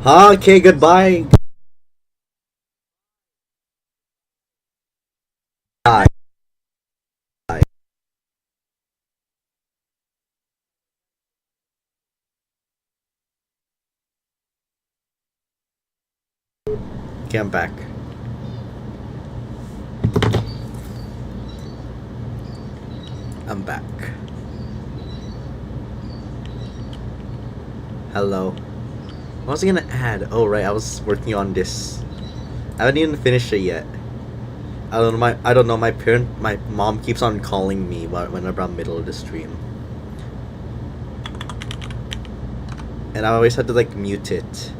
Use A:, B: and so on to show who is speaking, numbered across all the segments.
A: Okay, goodbye. Bye. Okay, I'm back. I'm back. Hello. What was I gonna add? Oh right, I was working on this. I haven't even finished it yet. I don't know. My mom keeps on calling me whenever I'm middle of the stream, and I always had to like mute it.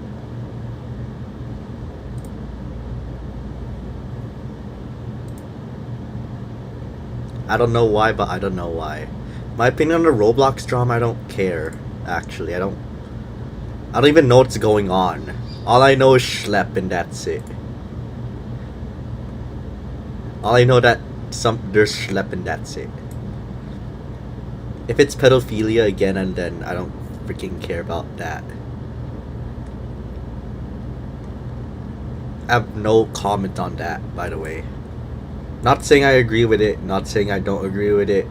A: I don't know why, but I don't know why. My opinion on the Roblox drama, I don't care. Actually, I don't even know what's going on. All I know is schlep, and that's it. All I know that there's schlep, and that's it. If it's pedophilia again, and then I don't freaking care about that. I have no comment on that, by the way. Not saying I agree with it, not saying I don't agree with it.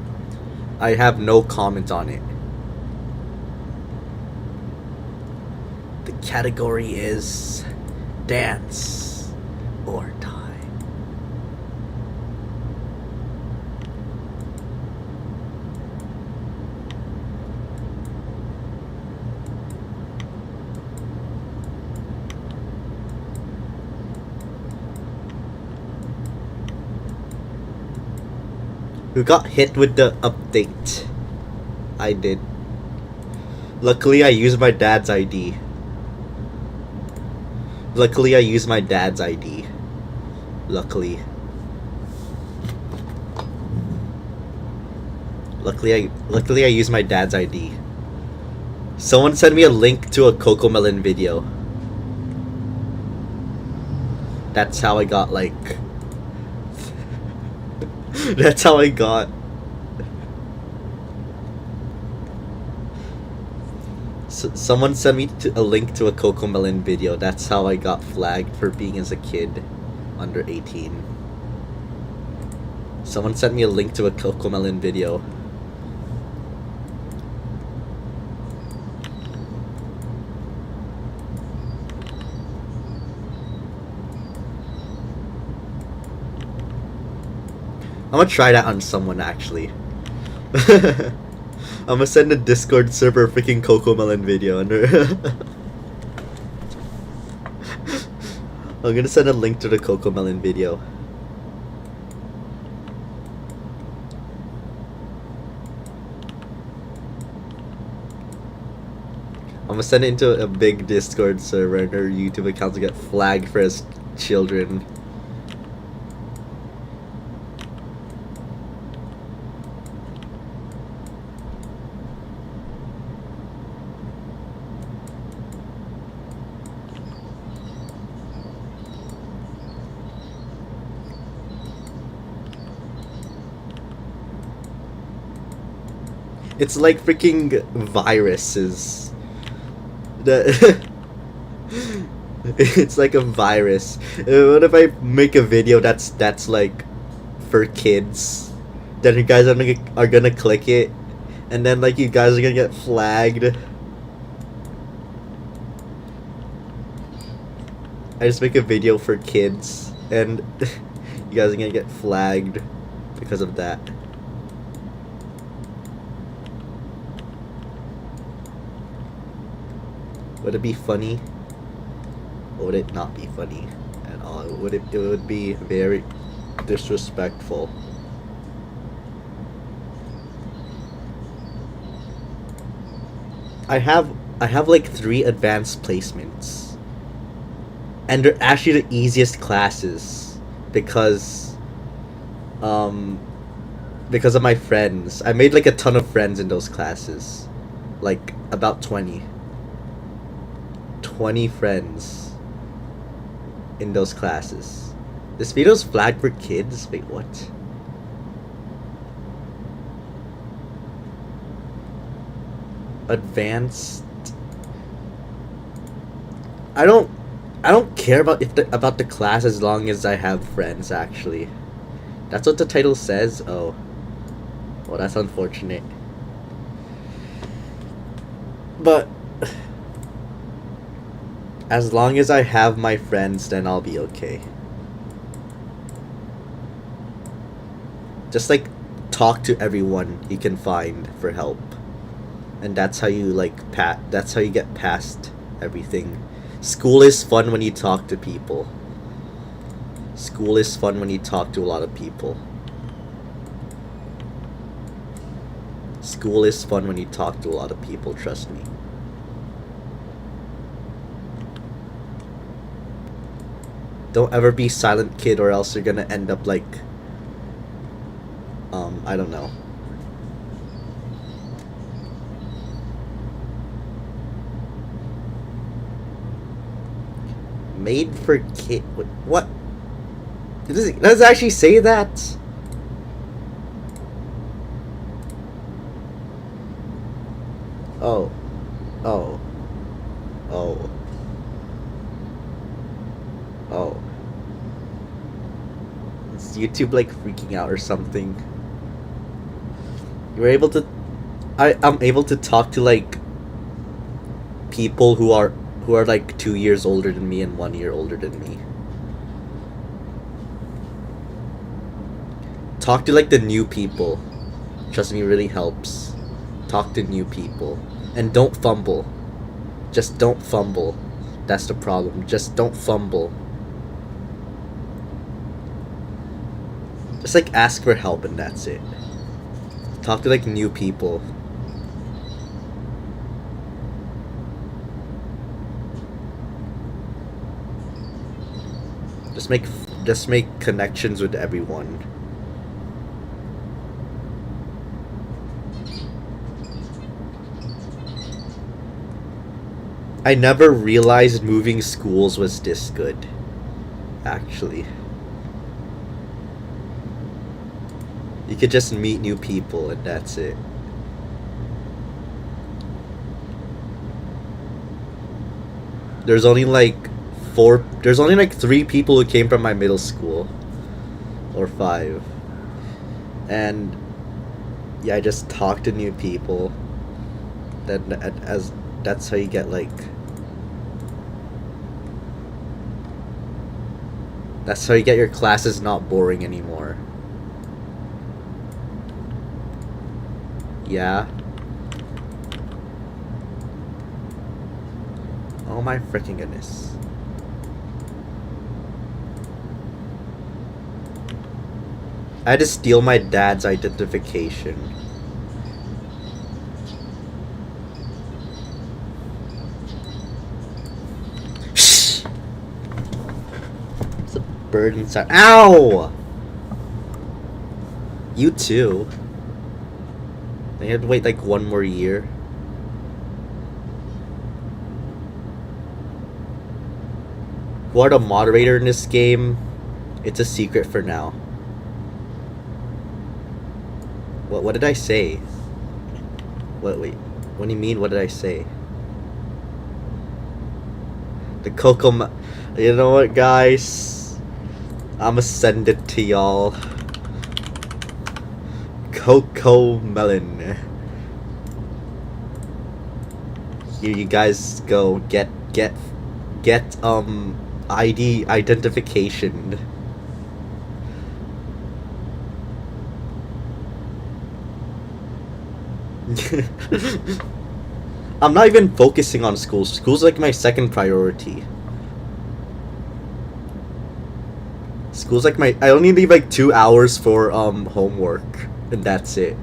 A: I have no comment on it. The category is dance or die. Who got hit with the update? I did. Luckily, I used my dad's ID. Luckily, I used my dad's ID. Luckily. Luckily I used my dad's ID. Someone sent me a link to a Cocomelon video. That's how I got like that's how I got someone sent me a link to a Cocomelon video. That's how I got flagged for being as a kid under 18. Someone sent me a link to a Cocomelon video. I'm gonna try that on someone actually. I'm gonna send a Discord server freaking Cocomelon video under. I'm gonna send a link to the Cocomelon video. I'm gonna send it into a big Discord server and their YouTube accounts will get flagged for as children. It's like freaking viruses. It's like a virus. What if I make a video that's like for kids? Then you guys are gonna click it, and then like you guys are gonna get flagged. I just make a video for kids, and you guys are gonna get flagged because of that. Would it be funny? Or would it not be funny at all? It would be very disrespectful. I have like 3 advanced placements. And they're actually the easiest classes because because of my friends. I made like a ton of friends in those classes. Like about 20 friends in those classes. This video's flagged for kids? Wait, what? Advanced I don't I don't care about about the class as long as I have friends. Actually, that's what the title says. Oh, well, that's unfortunate. But as long as I have my friends, then I'll be okay. Just like talk to everyone you can find for help, and that's how you like that's how you get past everything. School is fun when you talk to people. School is fun when you talk to a lot of people. School is fun when you talk to a lot of people, trust me. Don't ever be silent kid, or else you're gonna end up like I don't know. Made for kid. What? Does it actually say that? Oh. Oh. Oh. Oh. Is YouTube like freaking out or something? You're able to. I'm able to talk to like people who are like 2 years older than me and 1 year older than me. Talk to like the new people. Trust me, really helps. Talk to new people. And don't fumble. Just don't fumble. That's the problem. Just don't fumble. Just like ask for help and that's it. Talk to like new people. Just make connections with everyone. I never realized moving schools was this good. Actually. You could just meet new people and that's it. There's only like there's only like 3 people who came from my middle school. Or 5. And yeah, I just talk to new people. Then as that's how you get like that's how you get your classes not boring anymore. Yeah. Oh my freaking goodness. I had to steal my dad's identification. Shh! It's a bird inside. Ow! You too. I had to wait like 1 more year. Who are the moderator in this game? It's a secret for now. What did I say? Wait. What do you mean, what did I say? The Cocomelon. You know what, guys? I'ma send it to y'all. Cocomelon. Here you guys go. Get ID identification. I'm not even focusing on school. School's like my second priority. School's like my I only need like 2 hours for homework and that's it.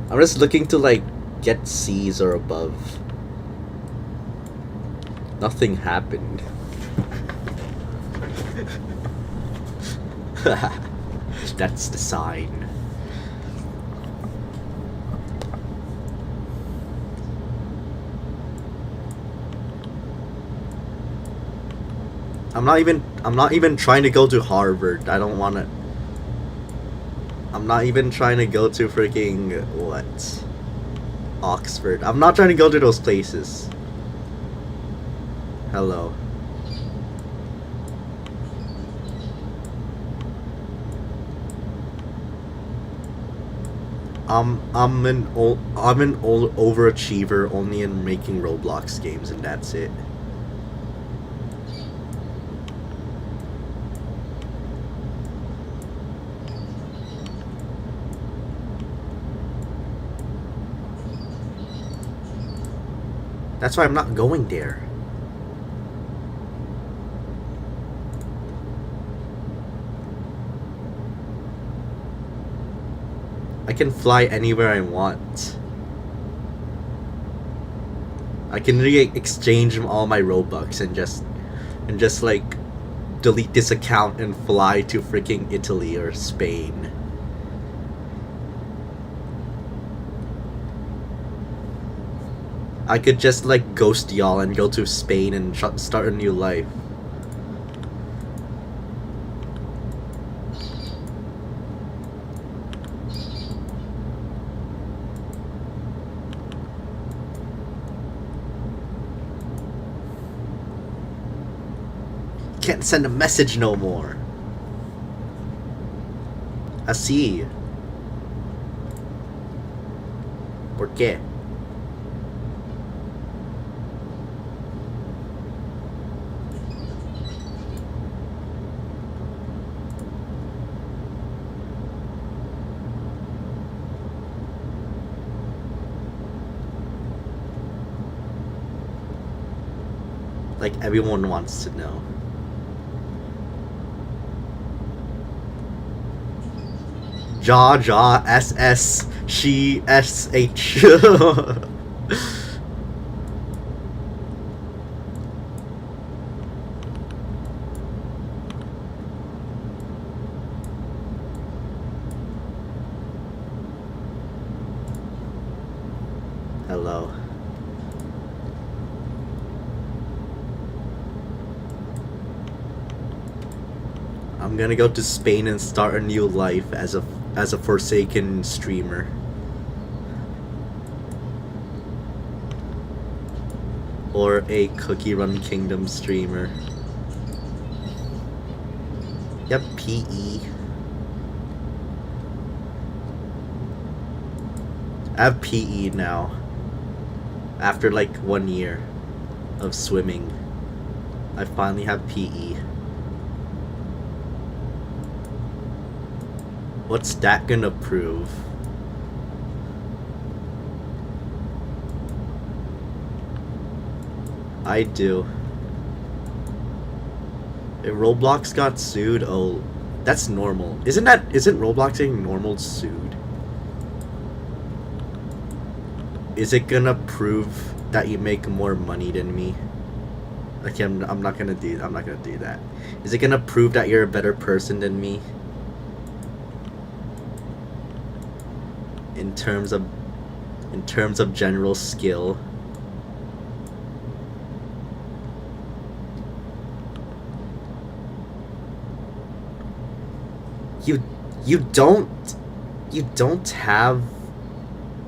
A: I'm just looking to like get C's or above. Nothing happened. That's the sign. I'm not even trying to go to Harvard. I don't want to. I'm not even trying to go to freaking what? Oxford. I'm not trying to go to those places. Hello. I'm an old overachiever only in making Roblox games, and that's it. That's why I'm not going there. I can fly anywhere I want. I can really exchange all my Robux and just like delete this account and fly to freaking Italy or Spain. I could just like ghost y'all and go to Spain and start a new life. Can't send a message no more. Así. ¿Por qué? Like everyone wants to know. Jaw, SS, she, SH. Hello. I'm gonna go to Spain and start a new life as a Forsaken streamer. Or a Cookie Run Kingdom streamer. Yep, PE. I have PE now. After like 1 year of swimming, I finally have PE. What's that gonna prove? I do. If Roblox got sued, oh, that's normal. Isn't Roblox getting normal sued? Is it gonna prove that you make more money than me? Okay, I'm not gonna do that. Is it gonna prove that you're a better person than me? In terms of general skill. You don't have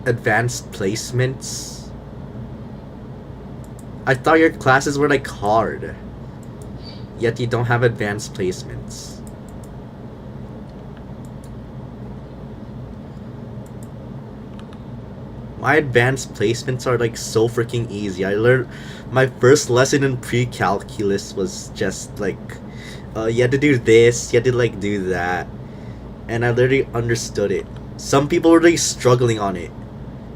A: advanced placements? I thought your classes were like hard. Yet you don't have advanced placements. My advanced placements are like so freaking easy. I learned my first lesson in pre-calculus was just like you had to do this, you had to like do that. And I literally understood it. Some people were really struggling on it.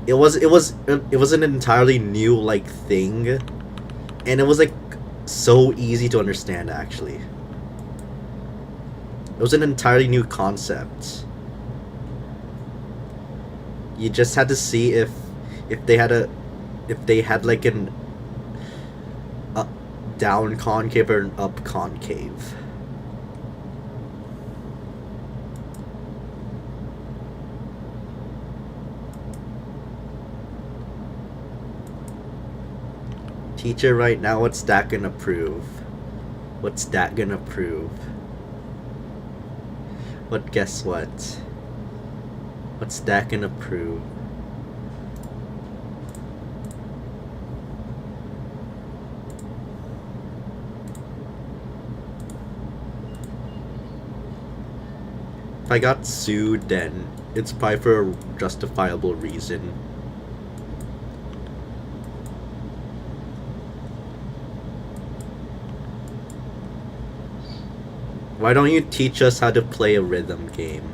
A: It was an entirely new like thing, and it was like so easy to understand actually. It was an entirely new concept. You just had to see if they had like an down concave or an up concave. Teacher, right now, what's that gonna prove? What's that gonna prove? But guess what? What's that gonna prove? If I got sued, then it's probably for a justifiable reason. Why don't you teach us how to play a rhythm game?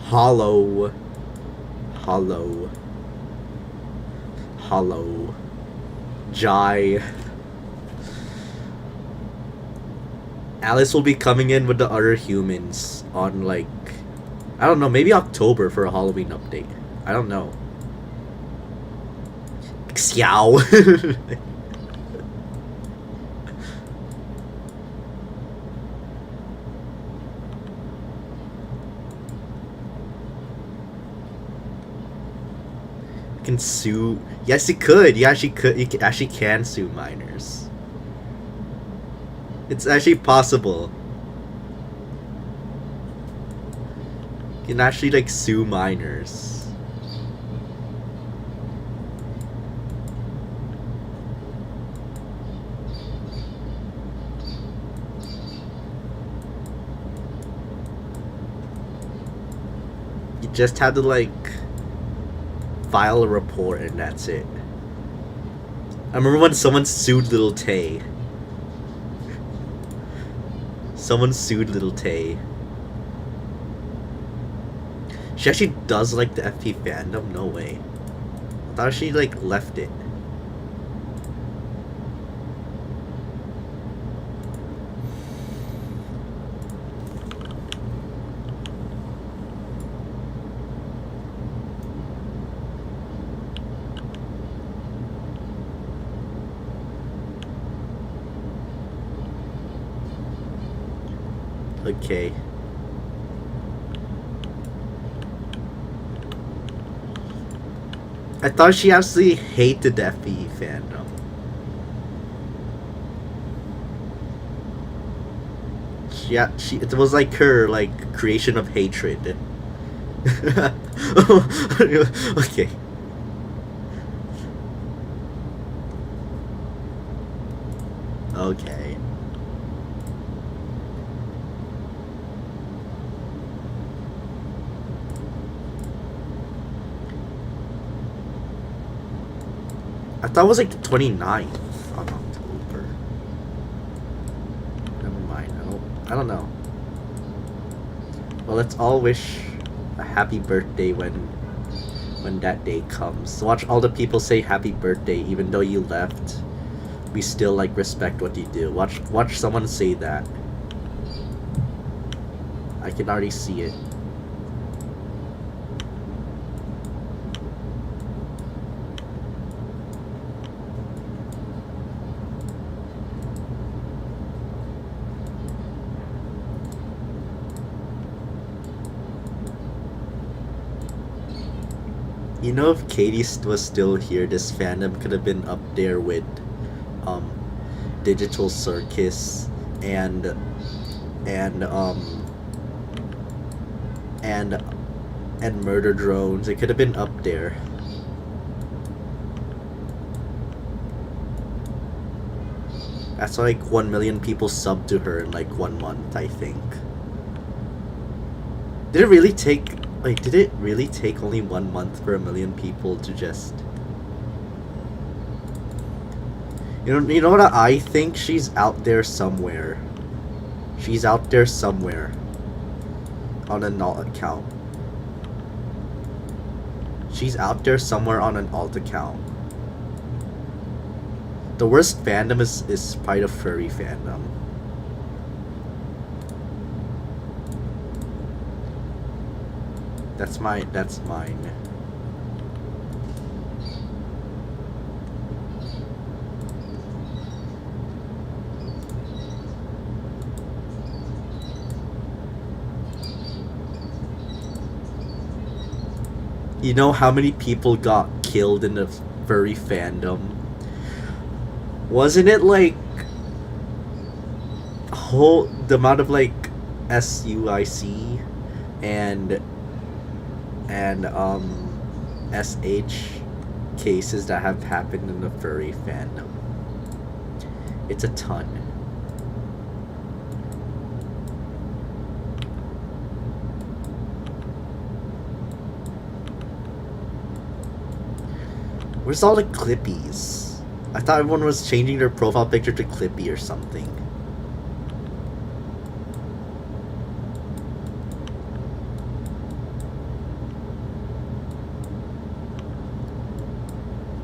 A: Hollow. Hollow. Hollow. Jai. Alice will be coming in with the other humans on, like, I don't know, maybe October for a Halloween update. I don't know. Xiao. Can sue. Yes, you could. You actually could. You actually can sue minors. It's actually possible. You can actually, like, sue minors. You just have to, like, file a report and that's it. I remember when someone sued Little Tay. Someone sued Little Tay. She actually does like the FP fandom? No way. I thought she, like, left it. Okay. I thought she absolutely hated the FE fandom. It was like her, like, creation of hatred. Okay. Okay. I thought it was like the 29th of October. Never mind. I don't know. Well, let's all wish a happy birthday when that day comes. Watch all the people say happy birthday even though you left. We still, like, respect what you do. Watch someone say that. I can already see it. You know, if Katie was still here, this fandom could have been up there with Digital Circus and Murder Drones. It could have been up there. That's like 1 million people subbed to her in like 1 month, I think. Did it really take only 1 month for 1 million people to just... You know what I think? She's out there somewhere. She's out there somewhere. On an alt account. She's out there somewhere on an alt account. The worst fandom is probably the furry fandom. That's mine. You know how many people got killed in the furry fandom? Wasn't it like the amount of, like, SUIC and SH cases that have happened in the furry fandom. It's a ton. Where's all the Clippies? I thought everyone was changing their profile picture to Clippy or something.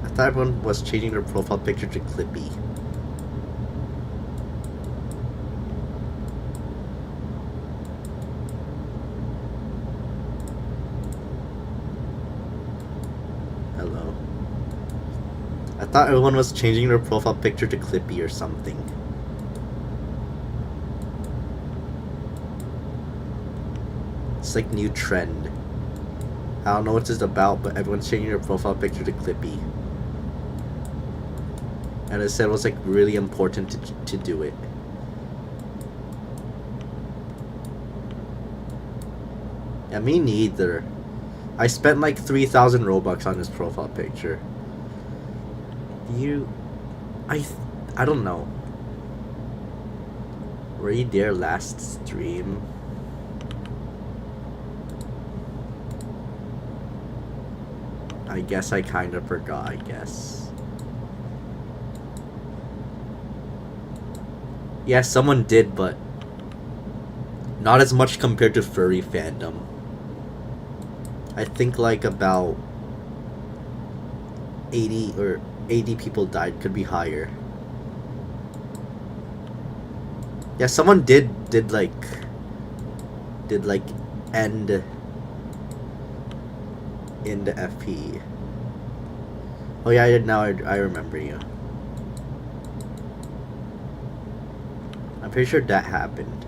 A: I thought everyone was changing their profile picture to Clippy. Hello. I thought everyone was changing their profile picture to Clippy or something. It's like new trend. I don't know what this is about, but everyone's changing their profile picture to Clippy. And it said it was like really important to do it. Yeah, me neither. I spent like 3,000 Robux on this profile picture. I don't know. Were you there last stream? I guess I kind of forgot, I guess. Yeah, someone did, but not as much compared to furry fandom. I think like about 80 people died, could be higher. Yeah, someone did like end in the FP. Oh yeah, I remember you. I'm pretty sure that happened.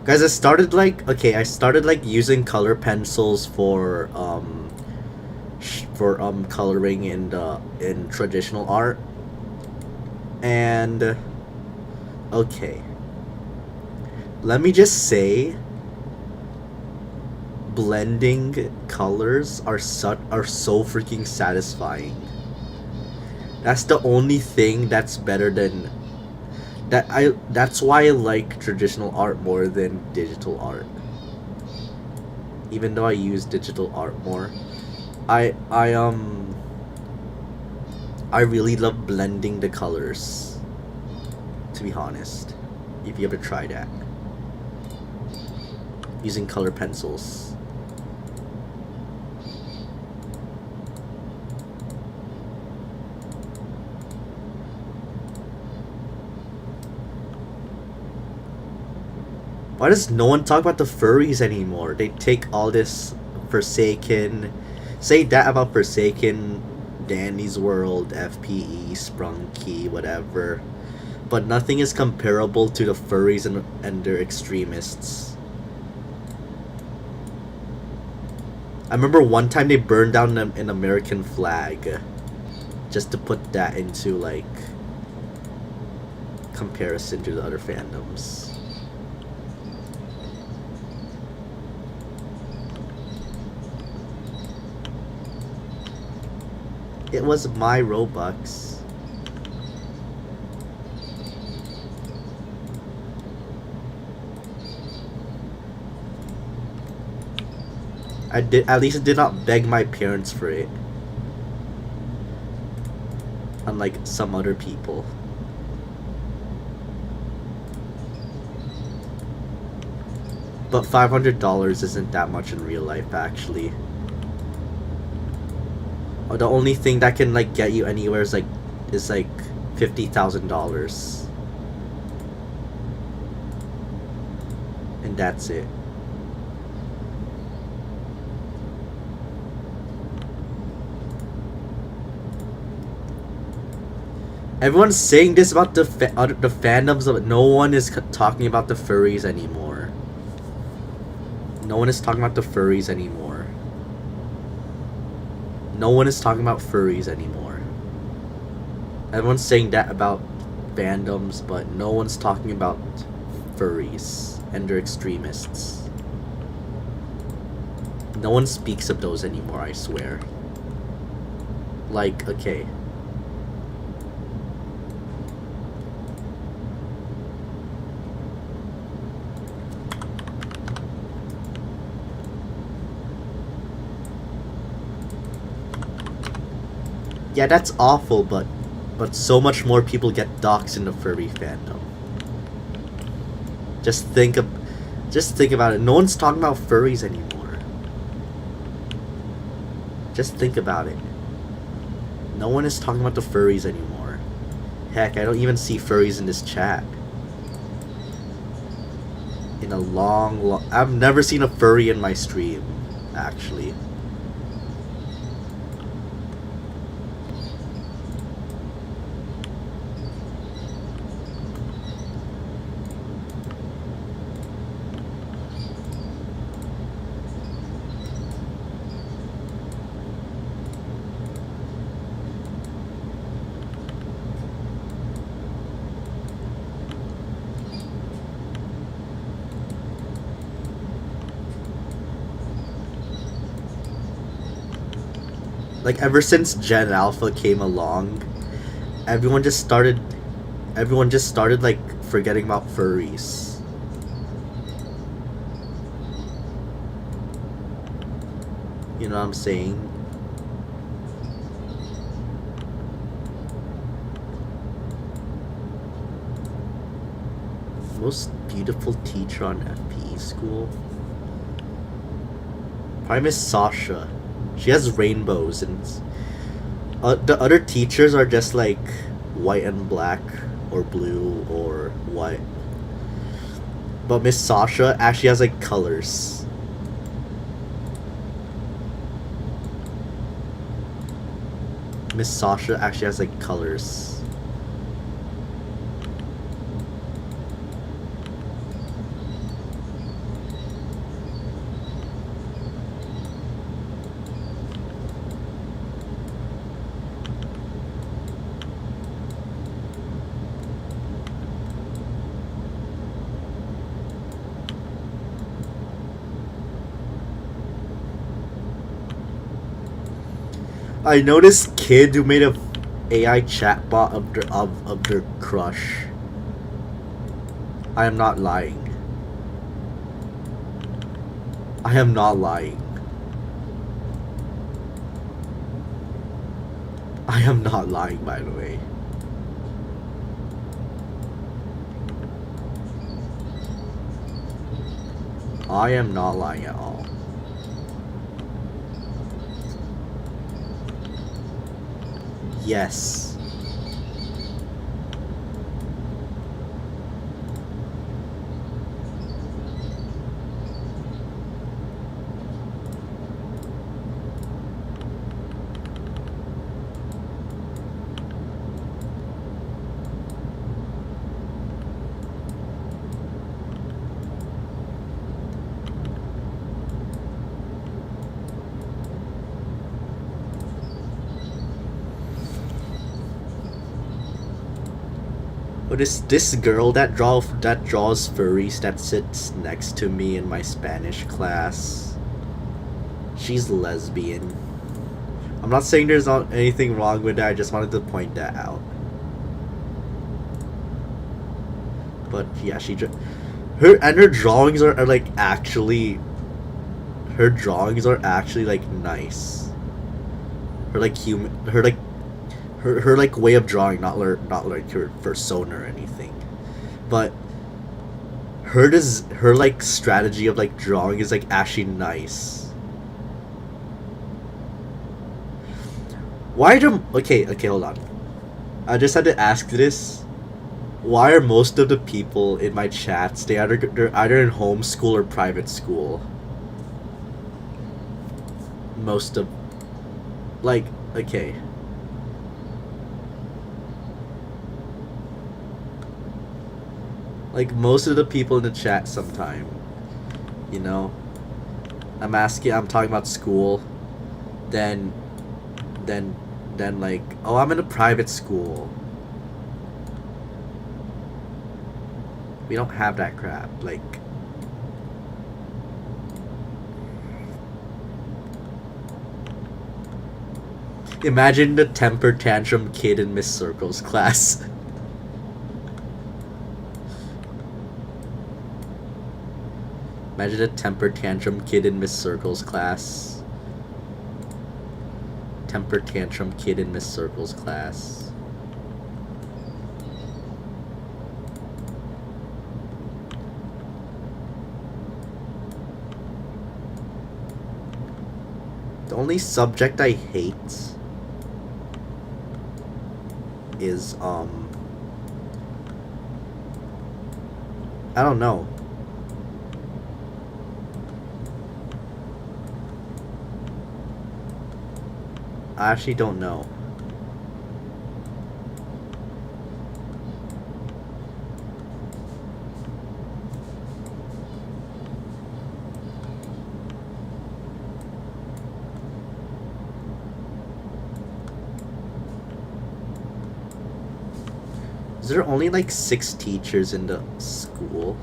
A: Guys, I started like using color pencils for coloring in traditional art. And okay. Let me just say, blending colors are so freaking satisfying. That's the only thing that's better than that. That's why I like traditional art more than digital art. Even though I use digital art more, I really love blending the colors, to be honest. If you ever try that, using color pencils. Why does no one talk about the furries anymore? They take all this Forsaken, say that about Forsaken, Danny's World, FPE, Sprunky, whatever, but nothing is comparable to the furries and their extremists. I remember one time they burned down an American flag just to put that into like comparison to the other fandoms. It was my Robux. At least did not beg my parents for it. Unlike some other people. But $500 isn't that much in real life, actually. The only thing that can like get you anywhere is like $50,000, and that's it. Everyone's saying this about the fandoms, but no one is talking about the furries anymore. No one is talking about the furries anymore. No one is talking about furries anymore. Everyone's saying that about fandoms, but no one's talking about furries and they're extremists. No one speaks of those anymore, I swear. Like, okay. Yeah, that's awful, but so much more people get doxxed in the furry fandom. Just think about it. No one's talking about furries anymore. Just think about it. No one is talking about the furries anymore. Heck, I don't even see furries in this chat. In a long... I've never seen a furry in my stream, actually. Like, ever since Gen Alpha came along, everyone just started like forgetting about furries. You know what I'm saying? Most beautiful teacher on FPE school? Probably Miss Sasha. She has rainbows, and the other teachers are just like white and black, or blue, or white. But Miss Sasha actually has like colors. Miss Sasha actually has like colors. I know this kid who made a AI chatbot of their crush. I am not lying. I am not lying. I am not lying, by the way. I am not lying at all. Yes. But this girl that draws furries that sits next to me in my Spanish class, she's lesbian. I'm not saying there's not anything wrong with that, I just wanted to point that out. But yeah, her drawings are like actually, her drawings are actually like nice. Her like her like way of drawing, not like her persona or anything, but her like strategy of like drawing is like actually nice. Why do okay hold on, I just had to ask this. Why are most of the people in my chats they're either in homeschool or private school? Most of, like, okay. Like, most of the people in the chat sometime, you know, I'm talking about school, then like, oh, I'm in a private school. We don't have that crap. Like, Imagine the temper tantrum kid in Miss Circle's class. Imagine a temper tantrum kid in Miss Circle's class. Temper tantrum kid in Miss Circle's class. The only subject I hate is I don't know. I actually don't know. Is there only like 6 teachers in the school?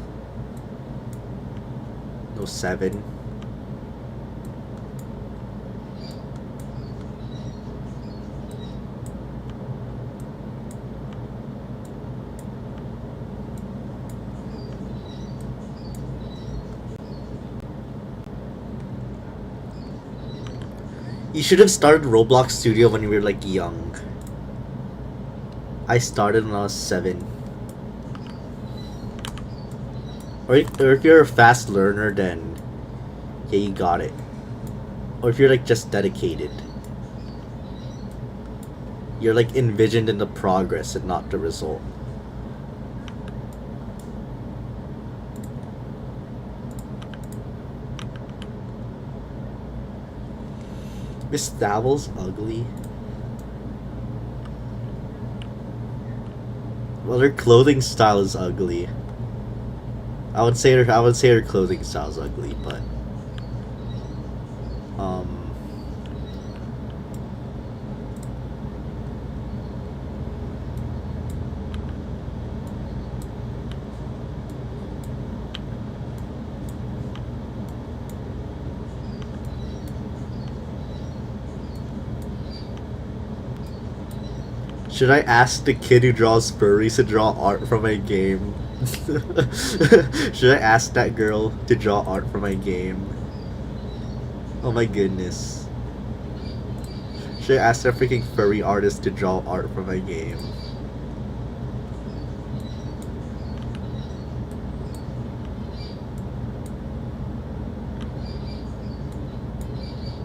A: No, 7. You should have started Roblox Studio when you were like young. I started when I was 7. Or if you're a fast learner, then yeah, you got it. Or if you're like just dedicated, you're like envisioned in the progress and not the result. Miss Thavel's ugly. Well, her clothing style is ugly. I would say her clothing style is ugly, but should I ask the kid who draws furries to draw art for my game? Should I ask that girl to draw art for my game? Oh my goodness. Should I ask that freaking furry artist to draw art for my game?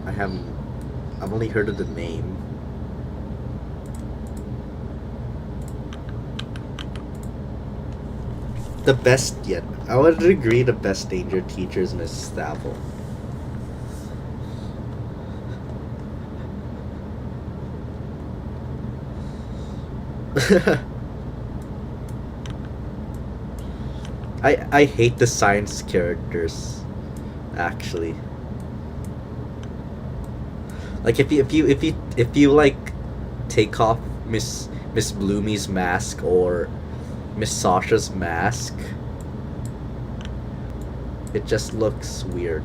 A: I've only heard of the name. The best yet. I would agree the best danger teacher is Miss Thavel. I hate the science characters, actually. Like if you like take off Miss Bloomy's mask or Miss Sasha's mask, it just looks weird.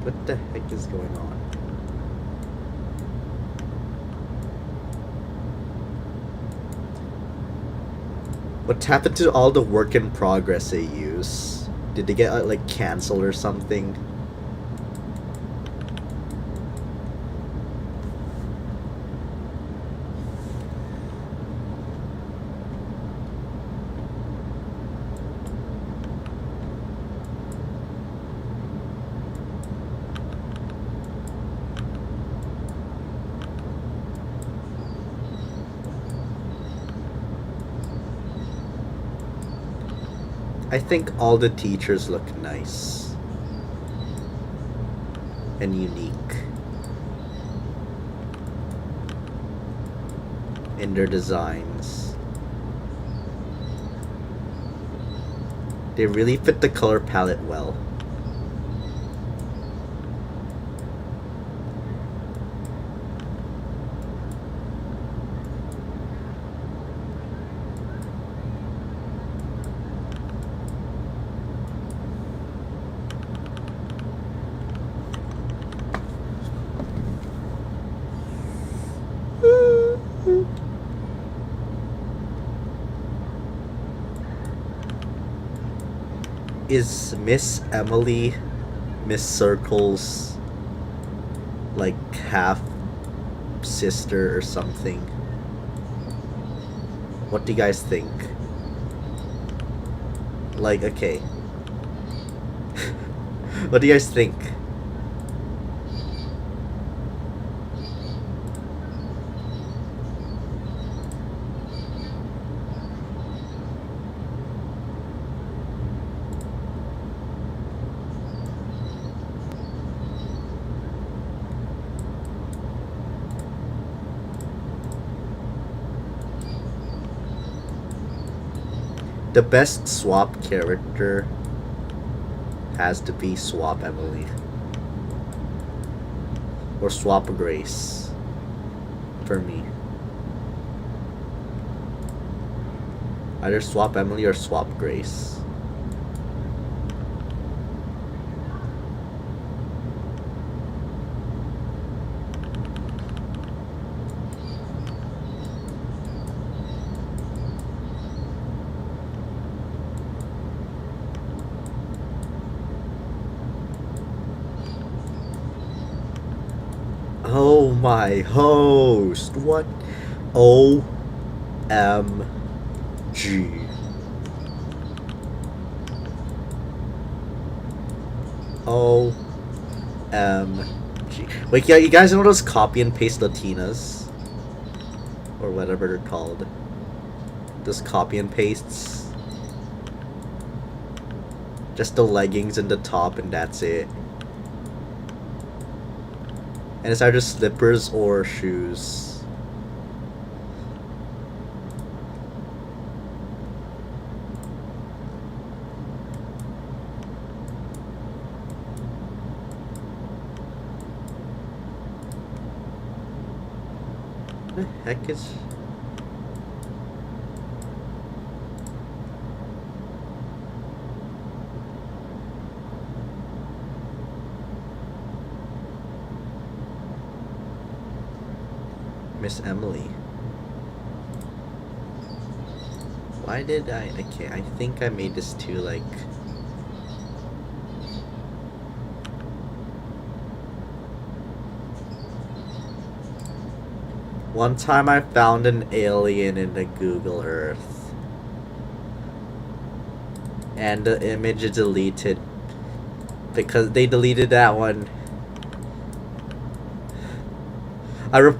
A: What the heck is going on? What happened to all the work in progress they use? Did they get like canceled or something? I think all the teachers look nice and unique in their designs. They really fit the color palette well. Is Miss Emily Miss Circle's like half sister or something? What do you guys think? Like, okay. What do you guys think? The best swap character has to be Swap Emily. Or Swap Grace. For me. Either Swap Emily or Swap Grace. Oh my host! What? O-M-G. O-M-G. Wait, yeah, you guys know those copy and paste Latinas? Or whatever they're called. Those copy and pastes. Just the leggings and the top and that's it. And it's either slippers or shoes. What the heck is... Miss Emily. Why did I... Okay, I think I made this too, like... One time I found an alien in the Google Earth. And the image is deleted. Because they deleted that one.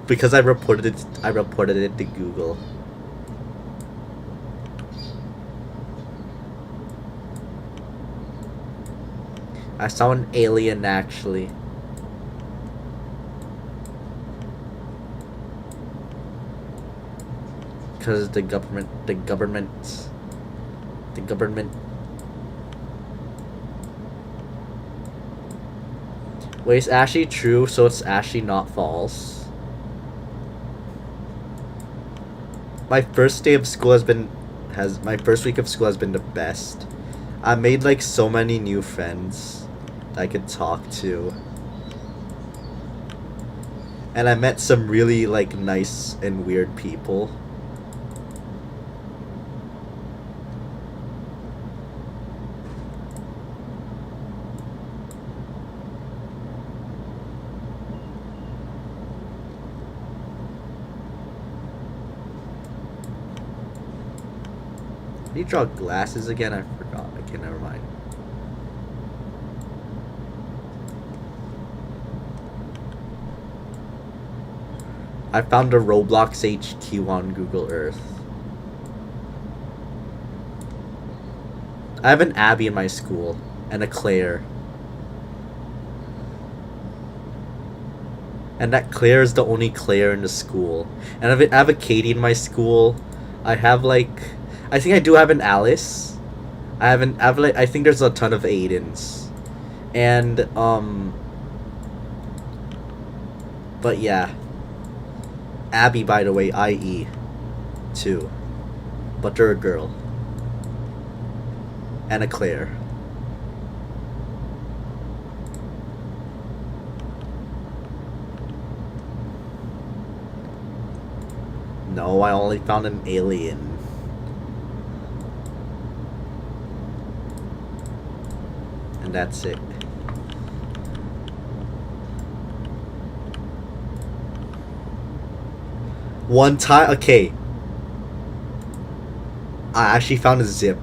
A: Because I reported it to Google. I saw an alien actually. Because the government. Wait, it's actually true, so it's actually not false. My first day of school my first week of school has been the best. I made like so many new friends that I could talk to. And I met some really like nice and weird people. Did you draw glasses again? I forgot. Okay, never mind. I found a Roblox HQ on Google Earth. I have an Abby in my school and a Claire. And that Claire is the only Claire in the school. And I have a Katie in my school. I have like... I think I do have an Alice. I think there's a ton of Aidens. And, but yeah. Abby, by the way, IE. Too. But they're a girl. And a Claire. No, I only found an alien. that's it. One time, okay. I actually found a zip.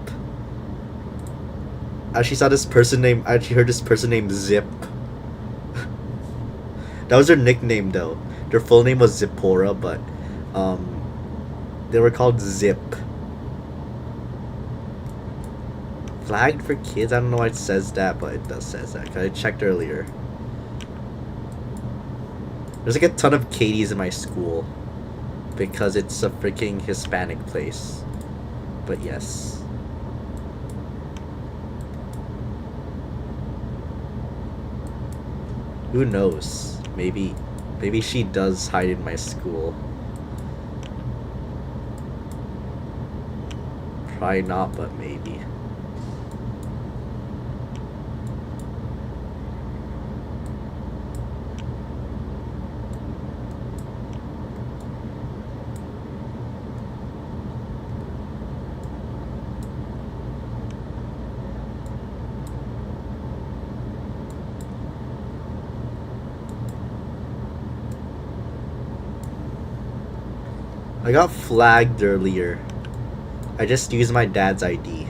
A: I actually heard this person named Zip. That was their nickname though. Their full name was Zippora, but um, they were called Zip. Flagged for kids? I don't know why it says that, but it does says that. 'Cause I checked earlier. There's like a ton of Katie's in my school because it's a freaking Hispanic place. But yes. Who knows? Maybe she does hide in my school. Probably not, but maybe. I got flagged earlier. I just used my dad's ID.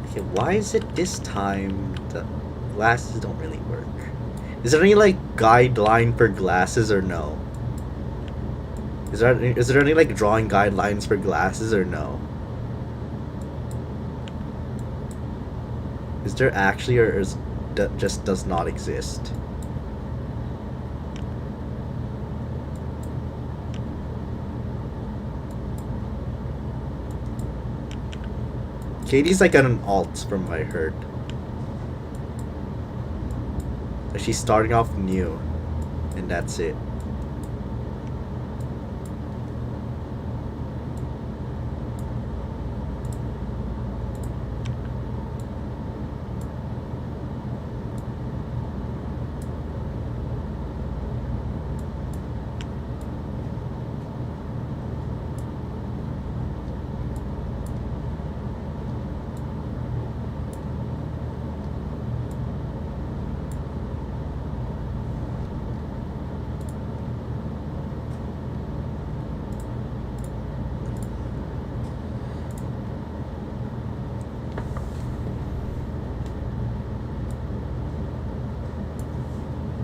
A: Okay, why is it this time the glasses don't really work? Is there any like guideline for glasses or no? Is there any like drawing guidelines for glasses or no? Is there actually, or is that just does not exist? Katie's like on an alt from what I heard. Like she's starting off new, and that's it.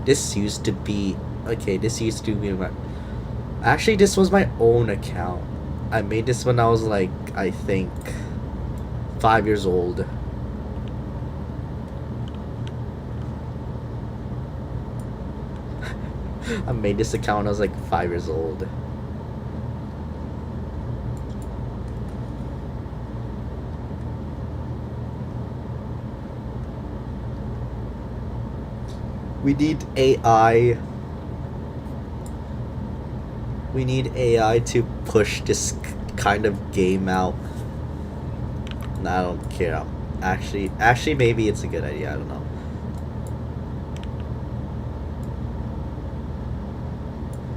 A: This used to be okay. This used to be my. Actually, this was my own account. I made this when I was like, I think, 5 years old. I made this account when I was like 5 years old. We need AI. We need AI to push this kind of game out. Nah, I don't care. Actually, maybe it's a good idea. I don't know.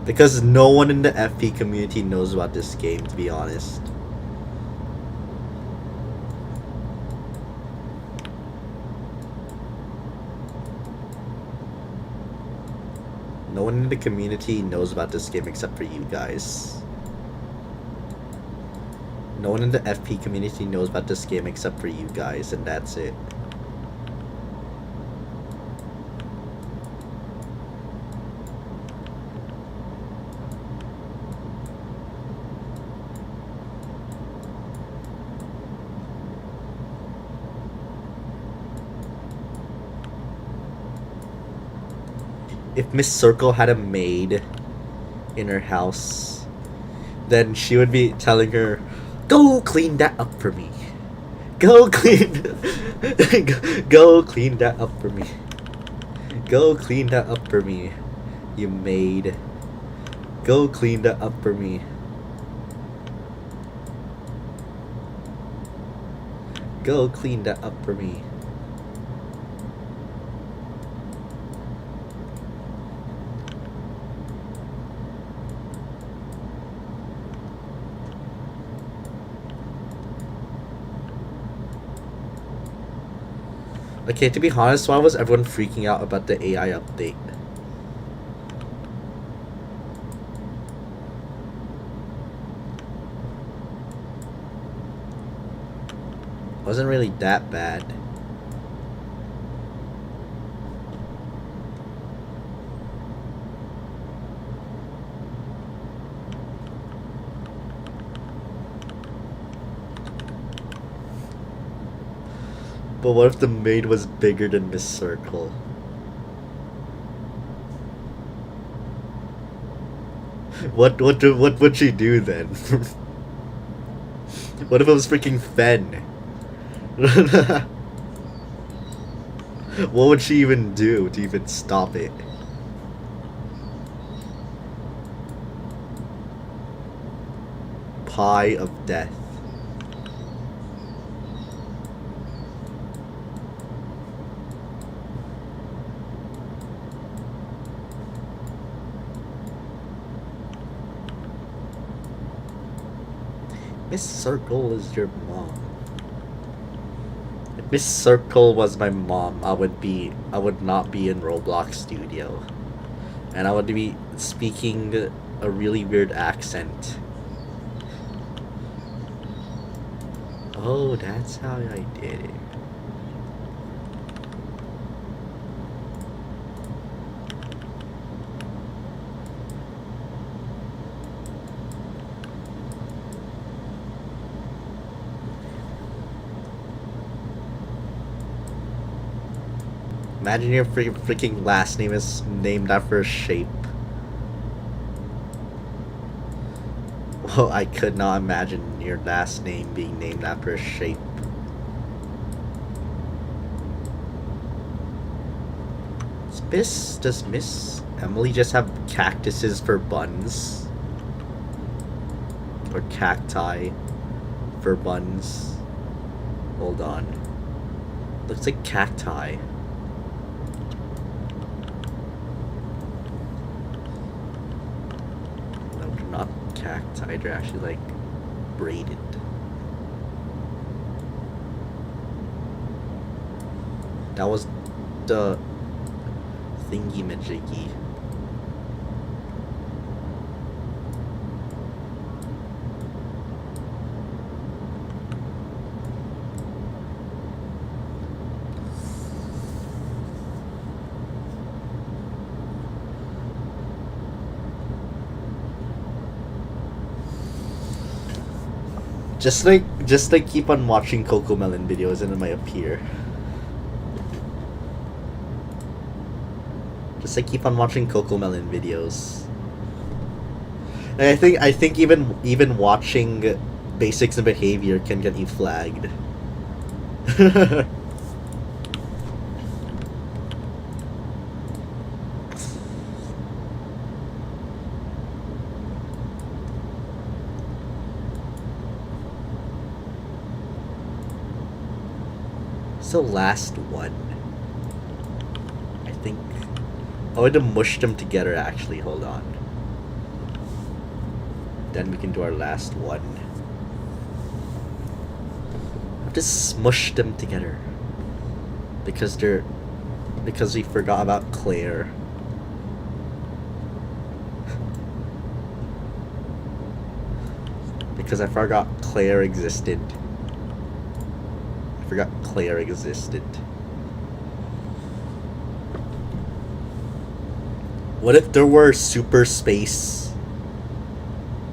A: Because no one in the FP community knows about this game, to be honest. No one in the community knows about this game except for you guys. No one in the FP community knows about this game except for you guys, and that's it. If Miss Circle had a maid in her house, then she would be telling her, "Go clean that up for me. Go clean, go clean that up for me. Go clean that up for me, you maid. Go clean that up for me. Go clean that up for me." Okay, to be honest, why was everyone freaking out about the AI update? Wasn't really that bad. But what if the maid was bigger than Miss Circle? What would she do then? What if it was freaking Fen? What would she even do to even stop it? Pie of Death. Miss Circle is your mom. If Miss Circle was my mom, I would not be in Roblox Studio. And I would be speaking a really weird accent. Oh, that's how I did it. Imagine your freaking last name is named after a shape. Well, I could not imagine your last name being named after a shape. Does Miss Emily just have cactuses for buns? Or cacti for buns? Hold on. Looks like cacti. No, they're not cacti, they're actually like braided. That was the thingy majiggy. Just like keep on watching Cocomelon videos and it might appear. Just like keep on watching Cocomelon videos. And I think even watching Basics in Behavior can get you flagged. So last one. I think I would have mushed them together actually, hold on. Then we can do our last one. I have to smush them together. Because we forgot about Claire. Because I forgot Claire existed. I forgot Claire existed. What if there were super space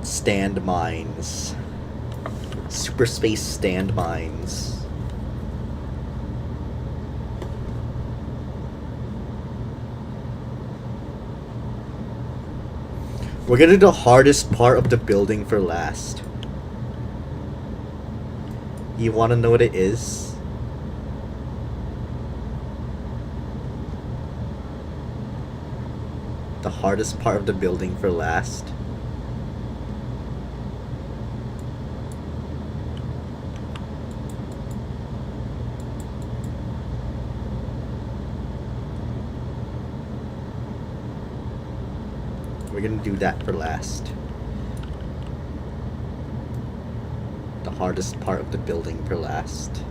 A: stand mines? Super space stand mines. We're gonna do the hardest part of the building for last. You wanna know what it is? The hardest part of the building for last. We're gonna do that for last. The hardest part of the building for last.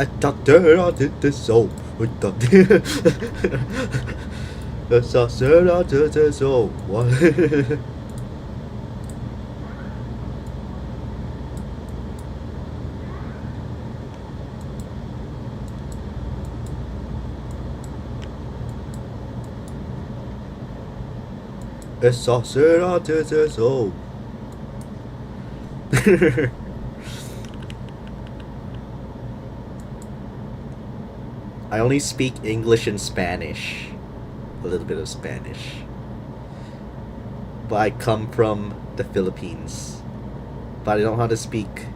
A: I did this so. What? So. I only speak English and Spanish. A little bit of Spanish. But I come from the Philippines. But I don't know how to speak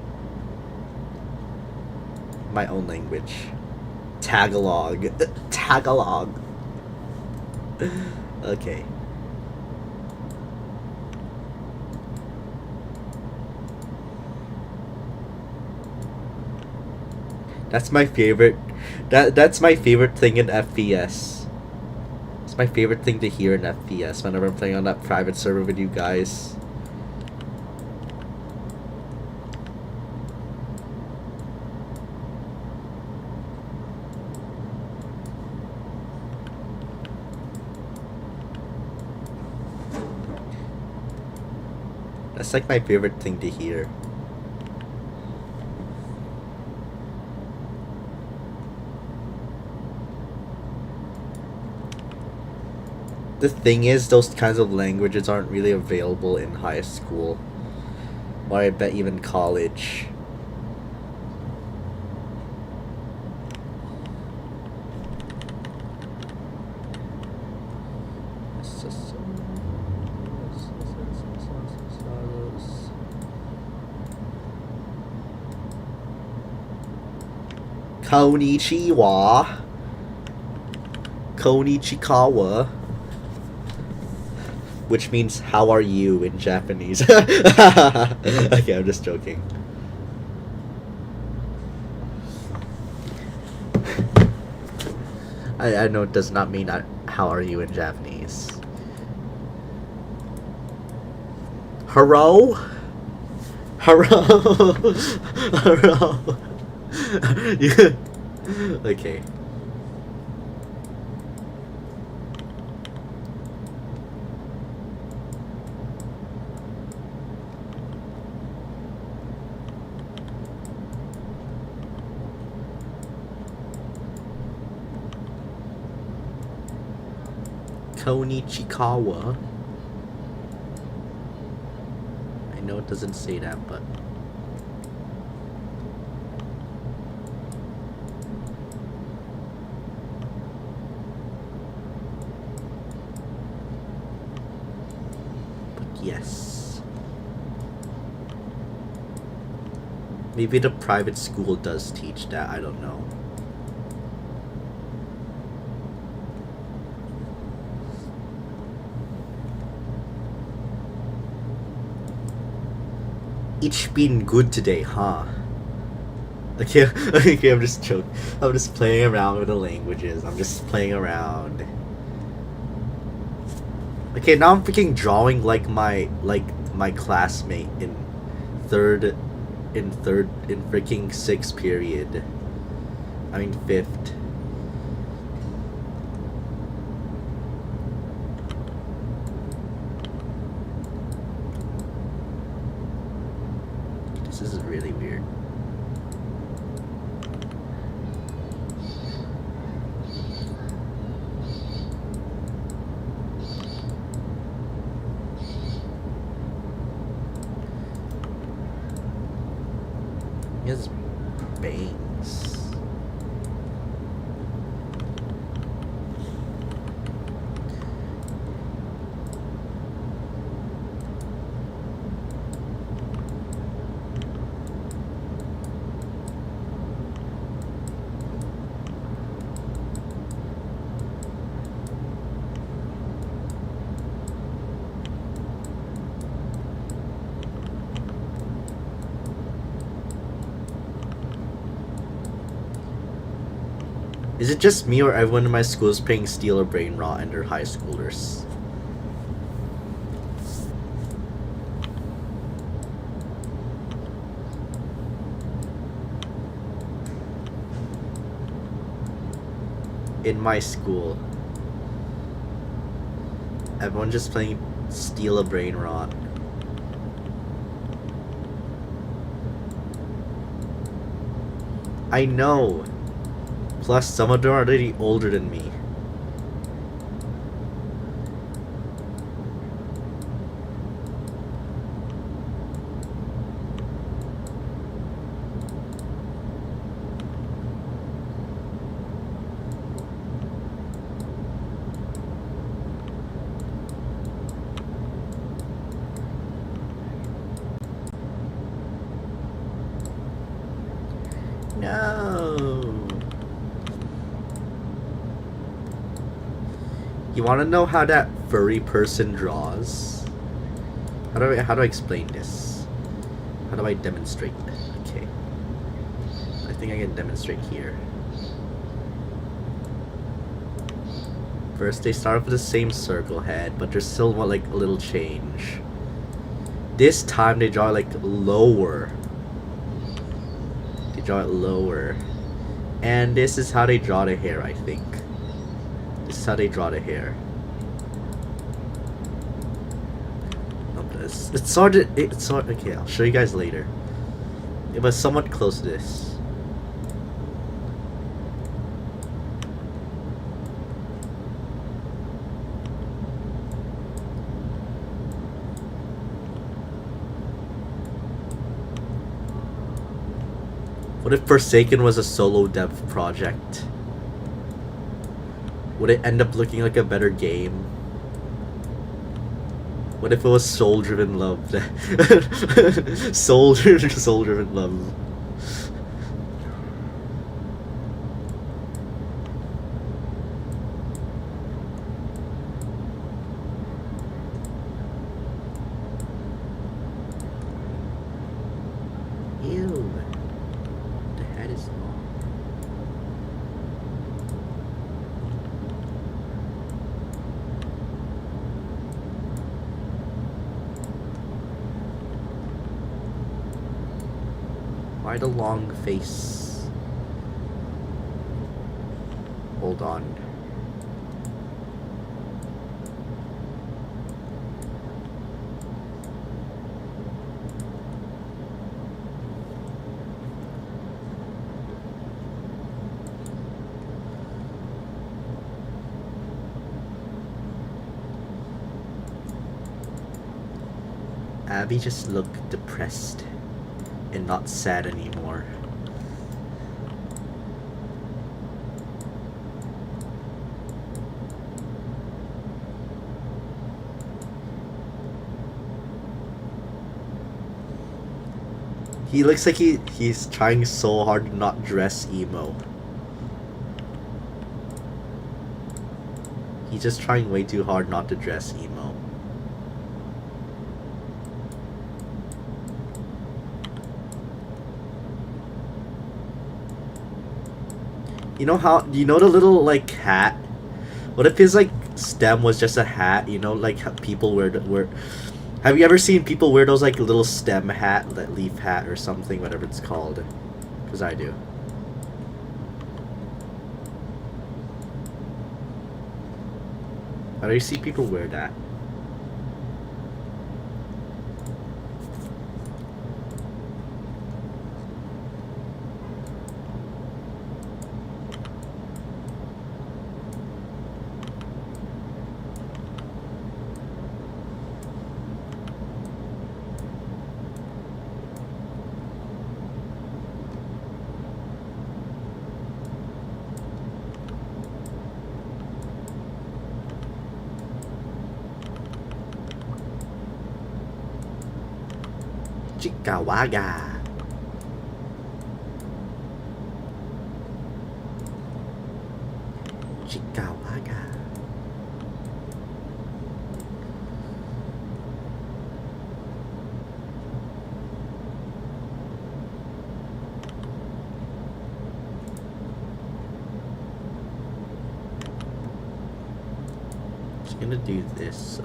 A: my own language. Tagalog. Tagalog. Okay. That's my favorite. That's my favorite thing in FPS. It's my favorite thing to hear in FPS whenever I'm playing on that private server with you guys. That's like my favorite thing to hear. The thing is, those kinds of languages aren't really available in high school. Or I bet even college. Konnichiwa. Konnichikawa. Which means, how are you in Japanese? Okay, I'm just joking. I know it does not mean how are you in Japanese. Hello? Hello? Hello? Okay. Konnichikawa. I know it doesn't say that, but yes. Maybe the private school does teach that, I don't know. It's been good today, huh? Okay, okay, I'm just joking. I'm just playing around with the languages. I'm just playing around. Okay, now I'm freaking drawing like my classmate in freaking sixth period. I mean fifth. This is really weird. He has bangs. Is it just me or everyone in my school is playing Steel or Brain Rot and they're high schoolers? in my school, everyone just playing Steal a Brain Rot. I know. Plus, some of them are already older than me. No. You want to know how that furry person draws? How do I explain this? How do I demonstrate this? Okay. I think I can demonstrate here. First, they start off with the same circle head, but there's still like a little change. This time they draw like lower. They draw it lower. And this is how they draw the hair, I think. This is how they draw the hair. It's sort of, okay, I'll show you guys later. It was somewhat close to this. What if Forsaken was a solo dev project? Would it end up looking like a better game? What if it was soul-driven love? Soul-driven love. Ew. The head is long. Why the long face? Hold on. Abby just looked depressed and not sad anymore. He looks like he's trying so hard to not dress emo. He's just trying way too hard not to dress emo. You know how, you know the little like hat? What if his like stem was just a hat? You know, like how people wear. Have you ever seen people wear those like little stem hat, that leaf hat or something, whatever it's called? Because I do. How do you see people wear that? Chikawaga. Chikawaga. Just gonna do this, so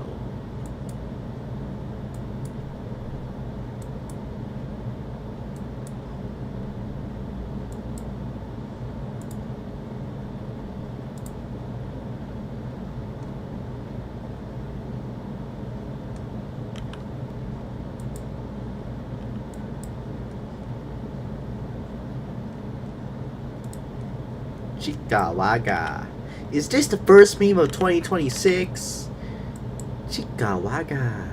A: Chica Waga. Is this the first meme of 2026? Chica Waga.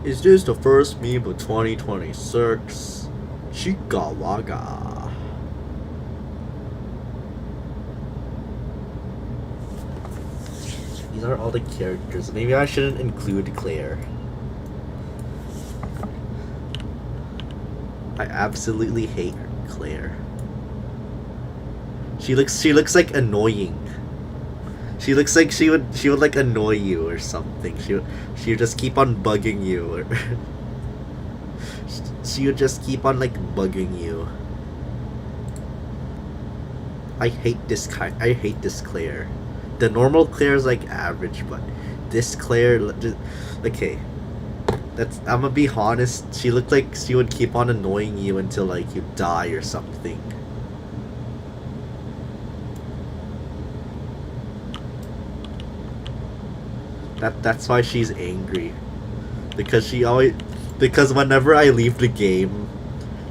A: Is this the first meme of 2026? Chica Waga. These are all the characters. Maybe I shouldn't include Claire. I absolutely hate Claire. She looks like annoying. She looks like she would like annoy you or something. She would just keep on bugging you, or she would just keep on like bugging you. I hate this Claire. The normal Claire is like average, but this Claire, just, okay. I'm gonna be honest. She looked like she would keep on annoying you until like you die or something. That's why she's angry, because whenever I leave the game,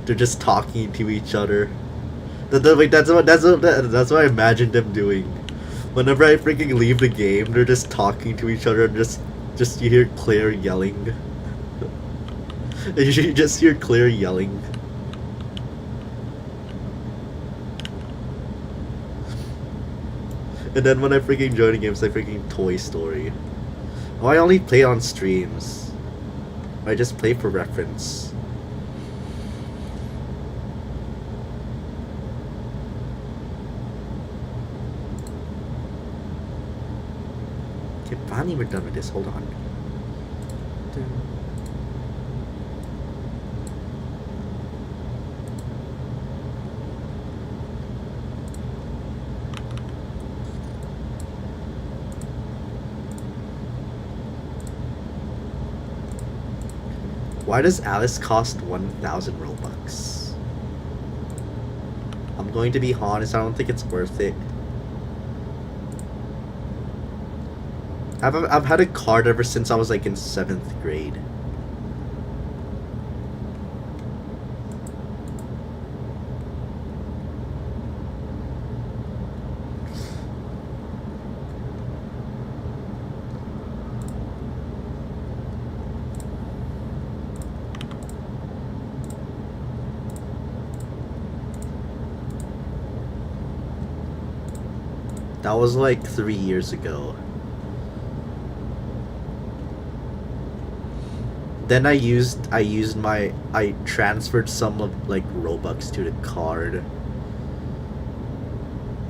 A: they're just talking to each other. That's what I imagined them doing. Whenever I freaking leave the game, they're just talking to each other, and just you hear Claire yelling. You just hear Claire yelling. And then when I freaking join the game, it's like freaking Toy Story. Oh, I only play on streams. I just play for reference. Okay, finally we're done with this. Hold on. Why does Alice cost 1,000 Robux? I'm going to be honest, I don't think it's worth it. I've had a card ever since I was like in 7th grade. That was like 3 years ago. Then I transferred some of like Robux to the card.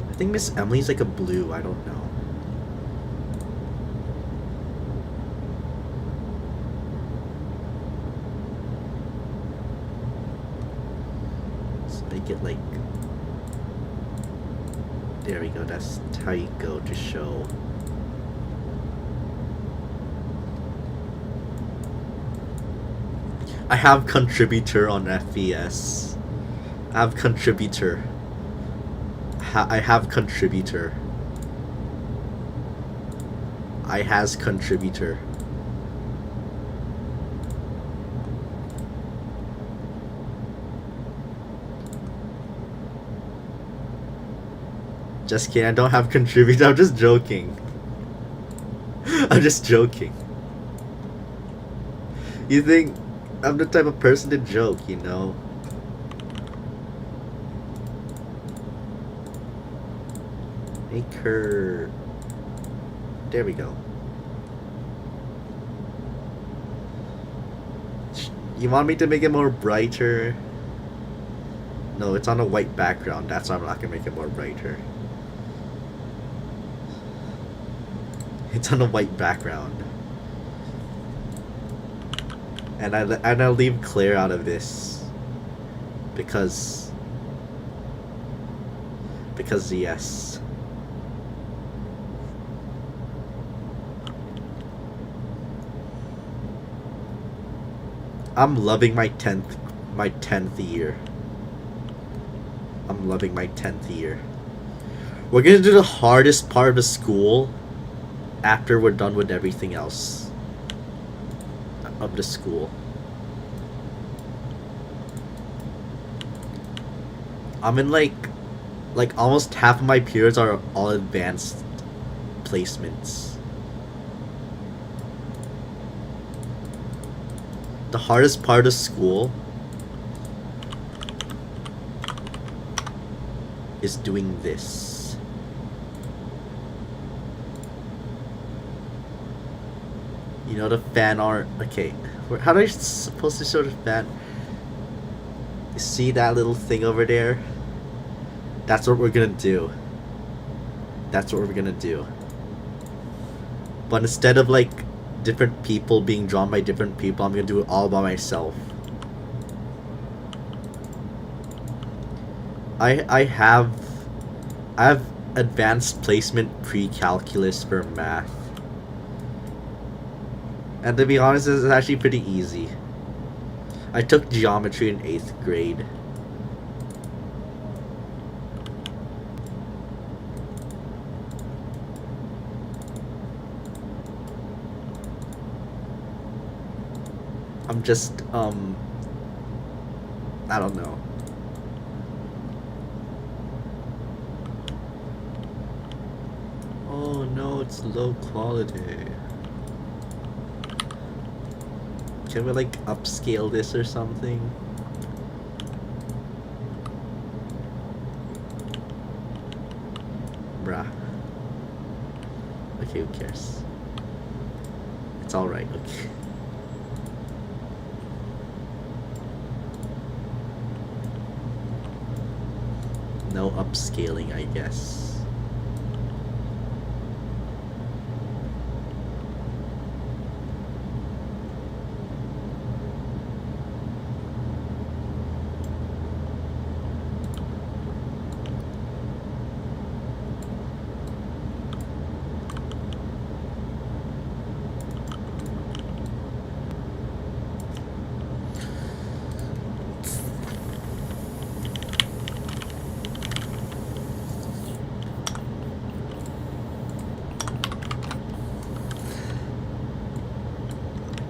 A: I think Miss Emily's like a blue, I don't know. Let's make it like, there we go, that's how you go to show. I have contributor on FPS. I have contributor. I have contributor. I has contributor. Just kidding, I don't have contributor, I'm just joking. I'm just joking. You think I'm the type of person to joke, you know? Make her... There we go. You want me to make it more brighter? No, it's on a white background. That's why I'm not gonna make it more brighter. It's on a white background. and I'll leave Claire out of this because yes. I'm loving my 10th year. I'm loving my 10th year. We're gonna do the hardest part of the school after we're done with everything else of the school. I'm in like almost half of my peers are all advanced placements. The hardest part of school is doing this. You know the fan art. Okay, how do I supposed to show the fan? You see that little thing over there? That's what we're gonna do. That's what we're gonna do. But instead of like different people being drawn by different people, I'm gonna do it all by myself. I have advanced placement pre-calculus for math. And to be honest, this is actually pretty easy. I took geometry in 8th grade. I'm just, I don't know. Oh no, it's low quality. Can we like upscale this or something? Bruh. Okay, who cares? It's alright, okay. No upscaling, I guess.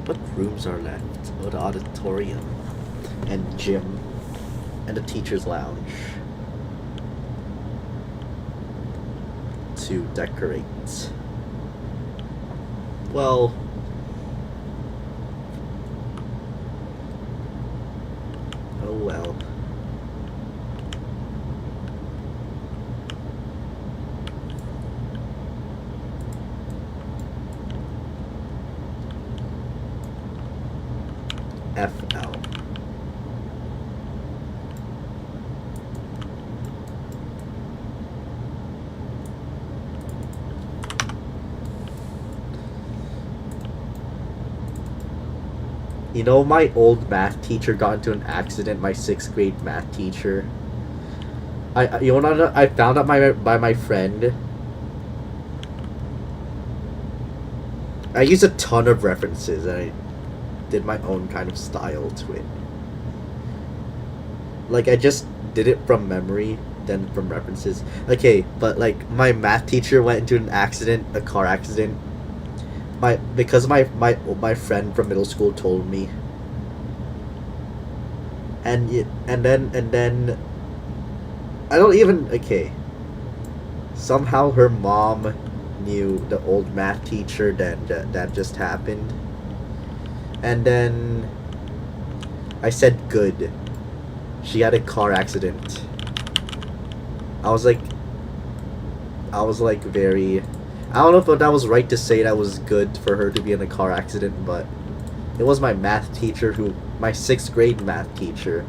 A: What rooms are left? Oh, the auditorium and gym and the teacher's lounge to decorate. Well, oh well. FL. You know, my old math teacher got into an accident. My 6th grade math teacher. You know, I found out by my friend. I used a ton of references and I did my own kind of style to it. Like, I just did it from memory, then from references. Okay, but like my math teacher went into an accident, a car accident. Because my friend from middle school told me. And then I don't even, okay. Somehow her mom knew the old math teacher that just happened. And then I said good. She had a car accident. I was like very, I don't know if that was right to say that was good for her to be in a car accident, but it was my math teacher my 6th grade math teacher,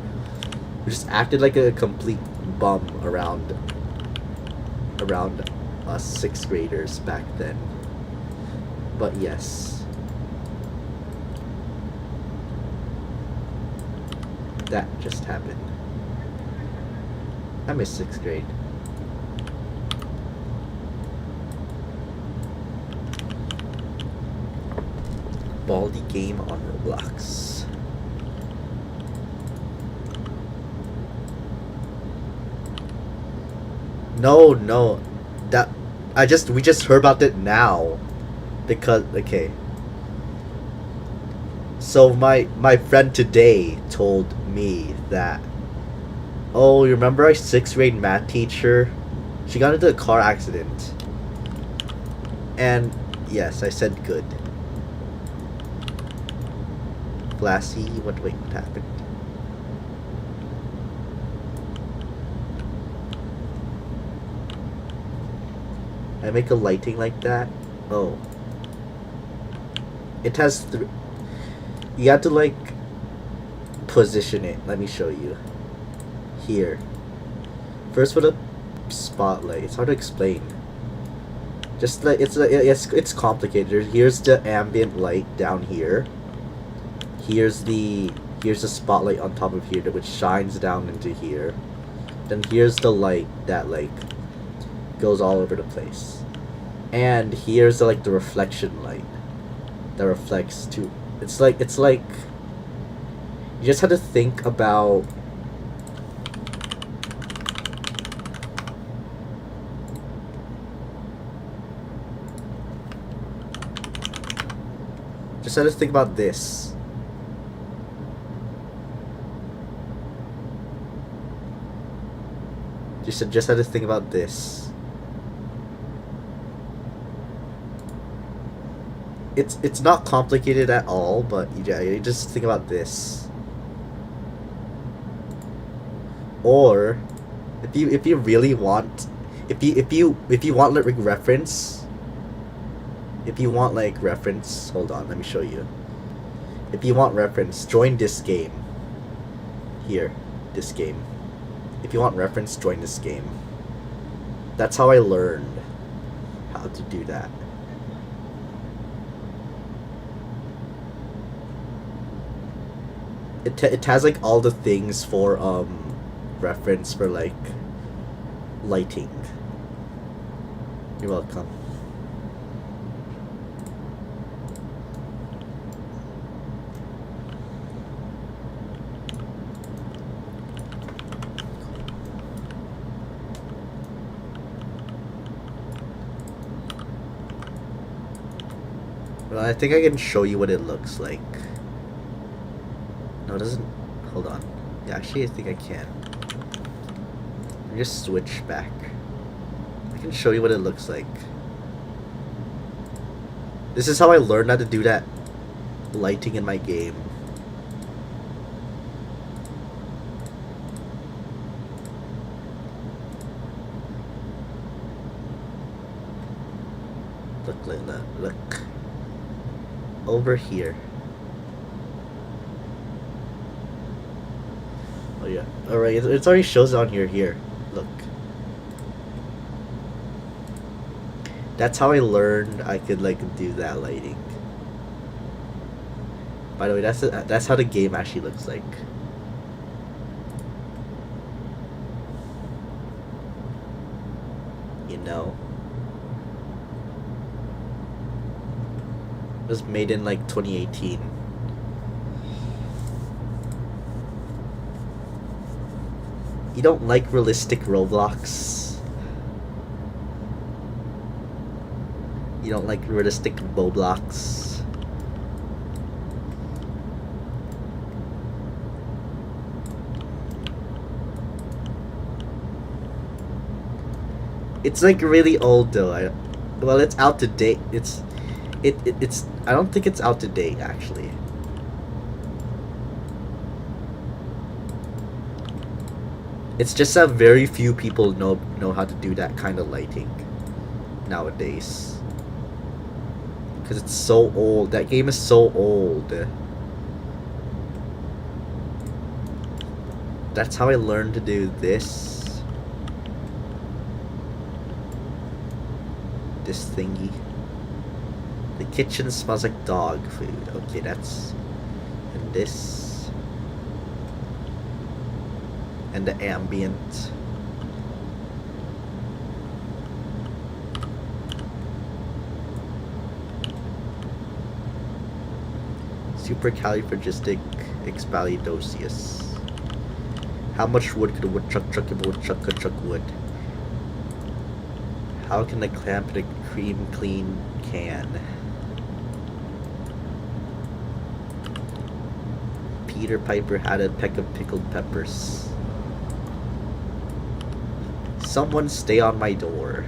A: who just acted like a complete bum around us 6th graders back then. But yes. that just happened? I missed 6th grade. Baldy game on Roblox. No, that we just heard about it now, because okay. So my friend today told me that, oh, you remember our 6th grade math teacher? She got into a car accident. And yes, I said good. Glassy, what happened? I make a lighting like that? Oh. It has you have to like position it. Let me show you. Here. First with a spotlight. It's hard to explain. Just like it's complicated. Here's the ambient light down here. Here's the spotlight on top of here which shines down into here. Then here's the light that like goes all over the place. And here's the, like the reflection light that reflects too. It's like you just have to think about this. Just had to think about this. It's not complicated at all, but yeah, you just think about this. Or if you really want, if you want like reference, hold on, let me show you. If you want reference, join this game. Here, this game. If you want reference, join this game. That's how I learned how to do that. It has like all the things for reference for like lighting. You're welcome. Well, I think I can show you what it looks like. No, it doesn't. Hold on. Yeah, actually, I think I can. Let me just switch back. I can show you what it looks like. This is how I learned how to do that lighting in my game. Look, Layla, look. Over here. Oh yeah. Alright, it already shows on here. Look. That's how I learned I could like do that lighting. By the way, that's how the game actually looks like. You know? It was made in like 2018. You don't like realistic Roblox? You don't like realistic Roblox? It's like really old though. Well, it's out to date. It's I don't think it's out to date actually. It's just that very few people know how to do that kind of lighting nowadays. Because it's so old. That game is so old. That's how I learned to do this. This thingy. The kitchen smells like dog food. Okay, that's... And this... and the ambient. Supercalifragisticexpialidocious. How much wood could a woodchuck chuck if a woodchuck could chuck wood? How can a clamp in a cream clean can? Peter Piper had a peck of pickled peppers. Someone stay on my door.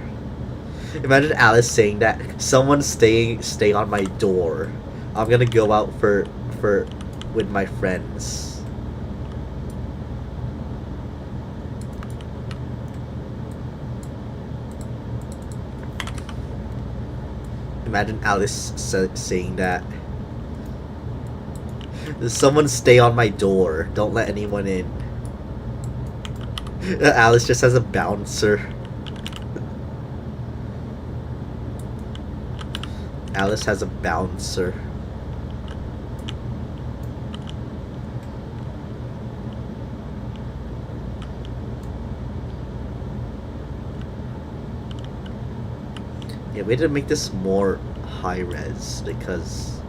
A: Imagine Alice saying that. Someone stay on my door. I'm gonna go out for with my friends. Imagine Alice saying that. Someone stay on my door. Don't let anyone in. Alice just has a bouncer. Alice has a bouncer. Yeah, we had to make this more high res because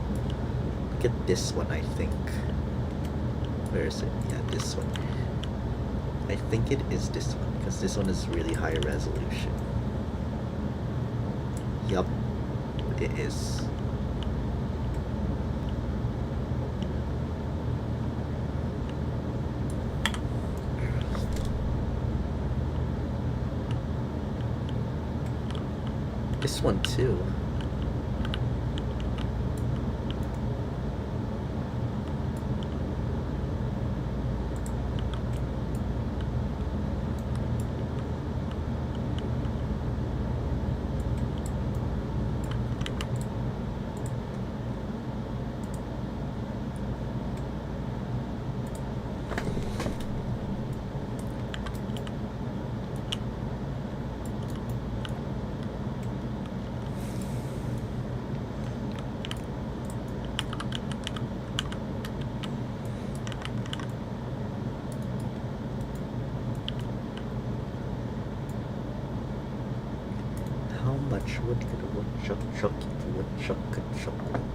A: look at this one, I think. Where is it? Yeah, this one. I think it is this one because this one is really high resolution. Yup, it is. This one too. Wood could a woodchuck chuck if a woodchuck could chuck wood?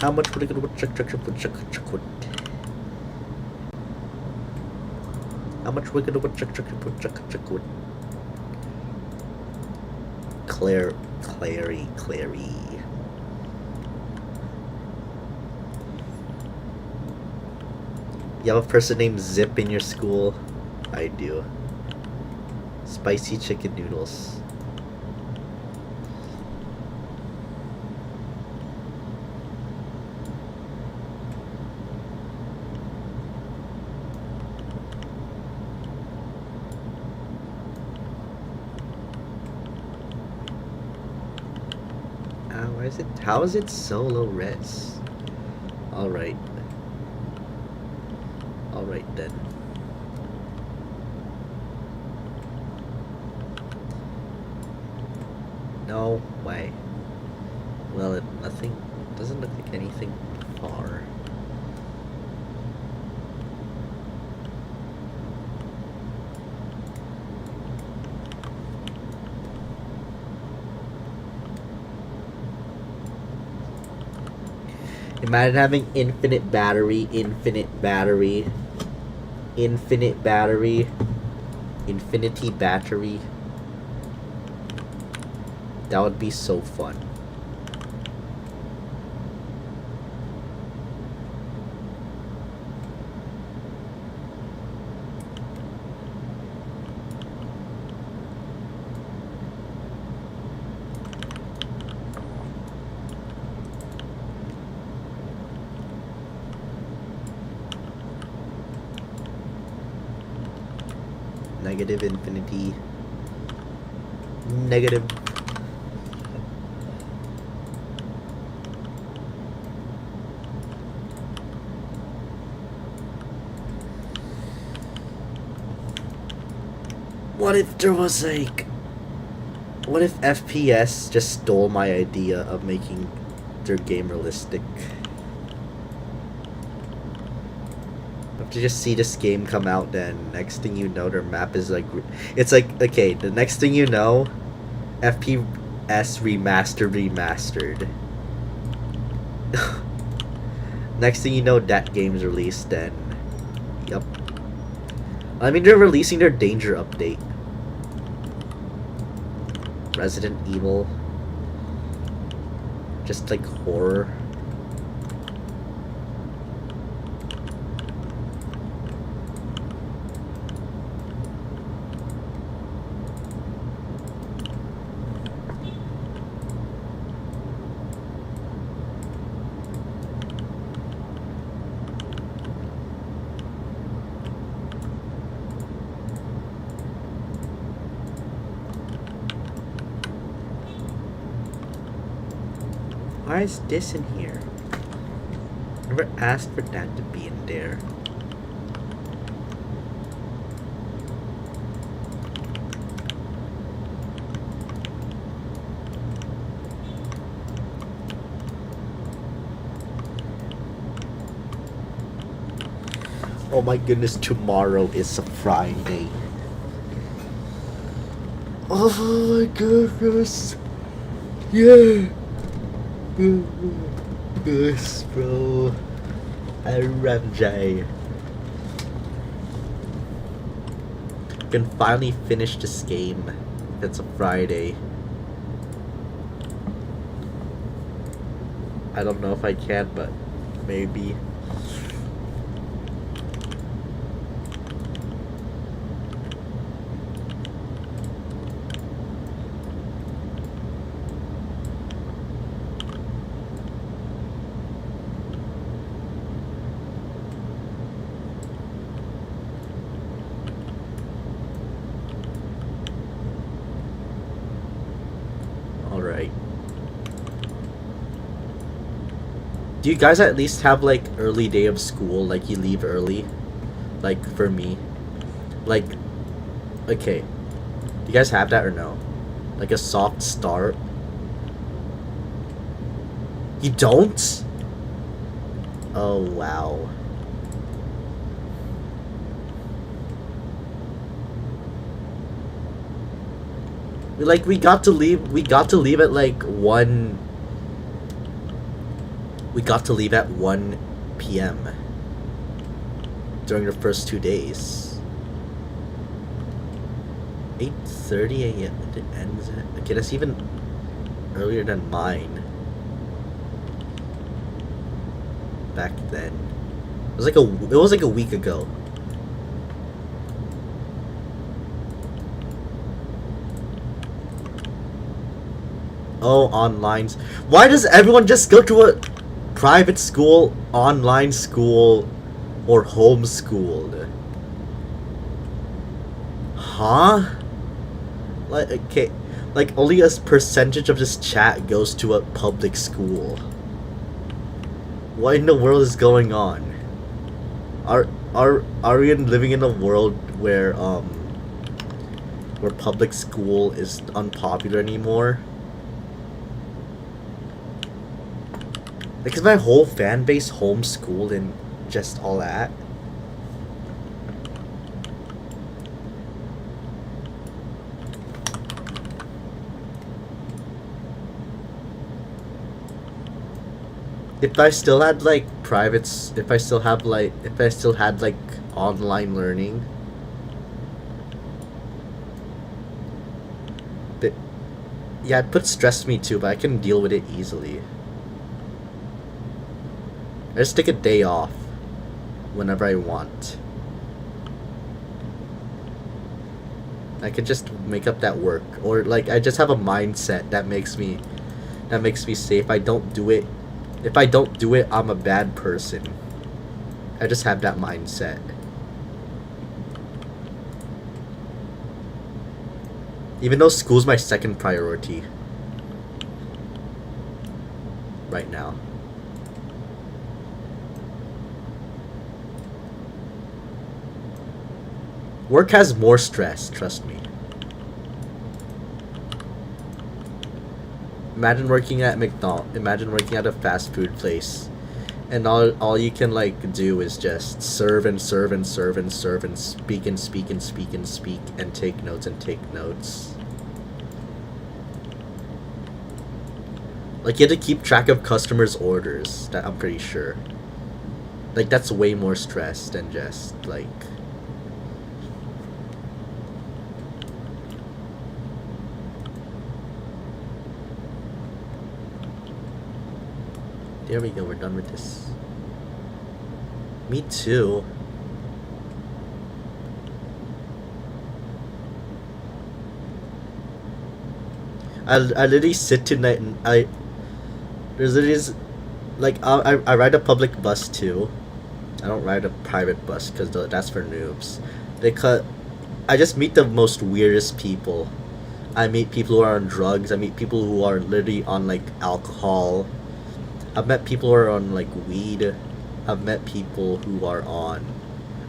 A: How much wood could a woodchuck chuck if a woodchuck could chuck wood? How much wood could a woodchuck chuck if a woodchuck could chuck wood? Clary. You have a person named Zip in your school? I do. Spicy chicken noodles. How is it so low res? Alright then. No way. Well, nothing doesn't look like anything far. Imagine having infinite battery, infinity battery. That would be so fun. Negative infinity. Negative. What if there was like... What if FPS just stole my idea of making their game realistic? After just see this game come out, then next thing you know, their map is like, it's like, okay, the next thing you know, FPS remastered. Next thing you know, that game's released. Then, yep. I mean, they're releasing their Danger update. Resident Evil. Just like horror. Why is this in here? Never asked for that to be in there. Oh my goodness, tomorrow is a Friday. Oh my goodness. Yeah. Yes, bro. RMJ. Can finally finish this game. It's a Friday. I don't know if I can, but maybe. Alright. Do you guys at least have like early day of school, like you leave early? Like for me. Like, okay. Do you guys have that or no? Like a soft start? You don't? Oh wow. We got to leave at like 1. We got to leave at 1 p.m. during the first 2 days. 8:30 a.m. it ends at, okay, that's even earlier than mine. Back then. It was like a week ago. Oh, online. Why does everyone just go to a private school, online school, or homeschooled? Huh? Like, okay, like only a percentage of this chat goes to a public school. What in the world is going on? Are we living in a world where public school is unpopular anymore? Like, is my whole fan base homeschooled and just all that? If I still had like privates, if I still had like online learning, but yeah, it puts stress me too, but I can deal with it easily. I just take a day off whenever I want. I could just make up that work, or like I just have a mindset that makes me say if I don't do it, I'm a bad person. I just have that mindset. Even though school's my second priority right now. Work has more stress, trust me. Imagine working at McDonald's. Imagine working at a fast food place And all you can like do is just serve and serve and serve and serve and speak and speak and speak and speak and take notes and take notes. Like you have to keep track of customers' orders. That I'm pretty sure. Like that's way more stress than just like. There we go. We're done with this. Me too. I literally sit tonight and there's literally like I ride a public bus too. I don't ride a private bus because that's for noobs. They cut. I just meet the most weirdest people. I meet people who are on drugs. I meet people who are literally on like alcohol. I've met people who are on like weed. I've met people who are on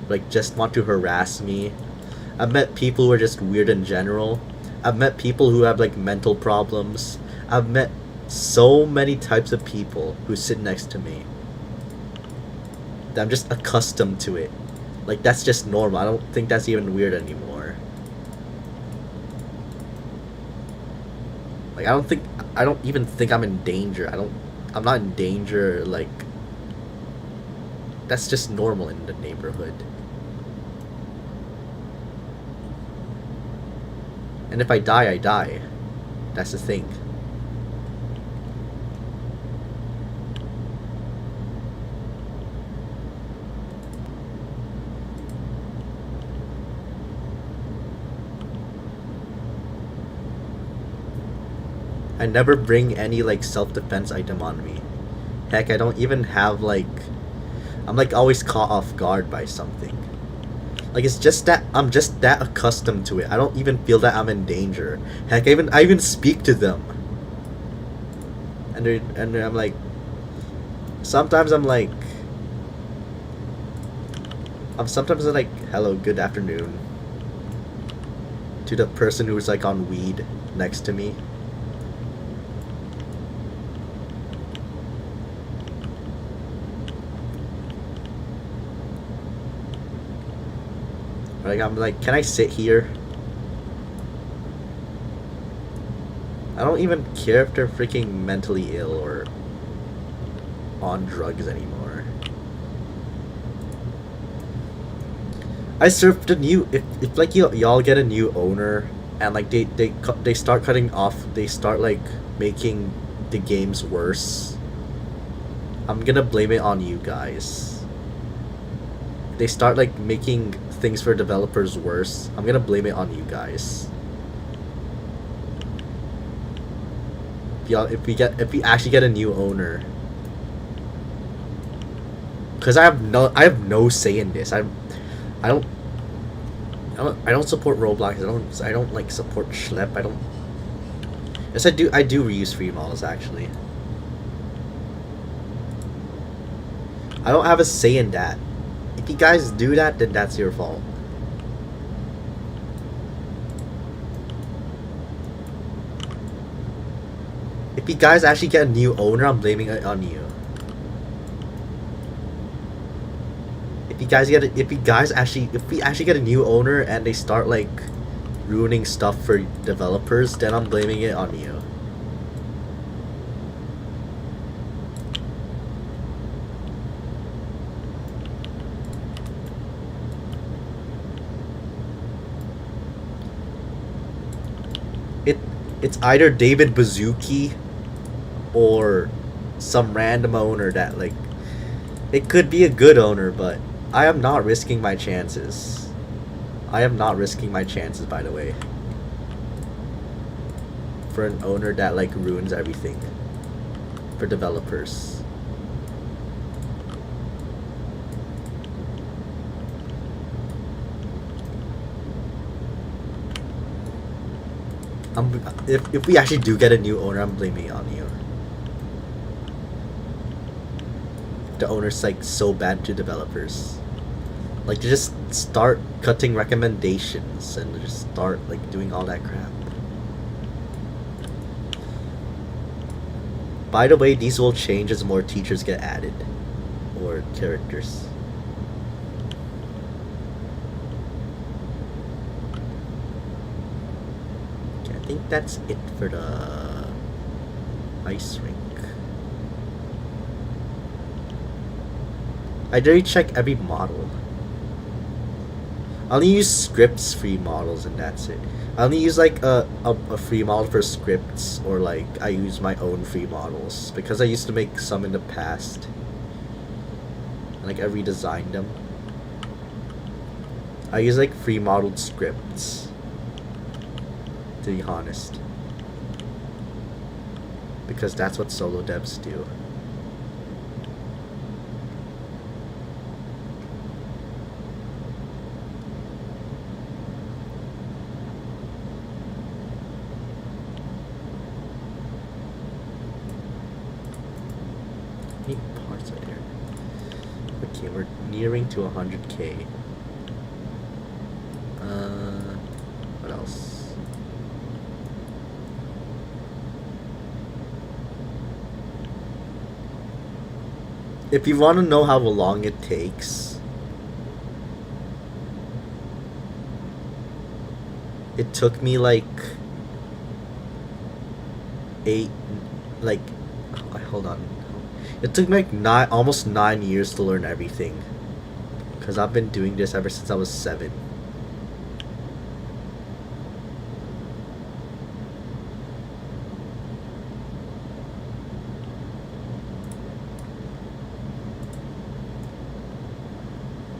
A: like just want to harass me. I've met people who are just weird in general. I've met people who have like mental problems. I've met so many types of people who sit next to me that I'm just accustomed to it. Like that's just normal. I don't think that's even weird anymore. Like I don't even think I'm in danger. I'm not in danger. Like that's just normal in the neighborhood. And if I die, I die. That's the thing. I never bring any like self-defense item on me. Heck, I don't even have like I'm like always caught off guard by something. Like it's just that I'm just that accustomed to it. I don't even feel that I'm in danger. Heck, I even speak to them. And I'm like sometimes I'm like sometimes I'm like hello, good afternoon to the person who's like on weed next to me. Like I'm like, can I sit here? I don't even care if they're freaking mentally ill or on drugs anymore. I served a new if like y'all get a new owner and like they start cutting off, they start like making the games worse. I'm gonna blame it on you guys. They start like making things for developers worse. I'm gonna blame it on you guys. If we actually get a new owner, because I have no say in this. I don't support Roblox. I don't like support Schlep. I don't. Yes, I do. I do reuse free models actually. I don't have a say in that. If you guys do that, then that's your fault. If you guys actually get a new owner, I'm blaming it on you. If we actually get a new owner and they start like ruining stuff for developers, then I'm blaming it on you. It's either David Bazuki or some random owner that like it could be a good owner, but I am not risking my chances. I am not risking my chances, by the way, for an owner that like ruins everything for developers. If we actually do get a new owner, I'm blaming it on you. The owner's like so bad to developers. Like to just start cutting recommendations and just start like doing all that crap. By the way, these will change as more teachers get added. more characters. Okay, I think that's it for the ice rink. I already check every model. I only use scripts free models and that's it. I only use like a free model for scripts, or like I use my own free models because I used to make some in the past. Like I redesigned them. I use like free modeled scripts, to be honest, because that's what solo devs do. How many parts are there? Okay, we're nearing to 100k. What else? If you want to know how long it takes, it took me like hold on. It took me like almost 9 years to learn everything. Because I've been doing this ever since I was 7.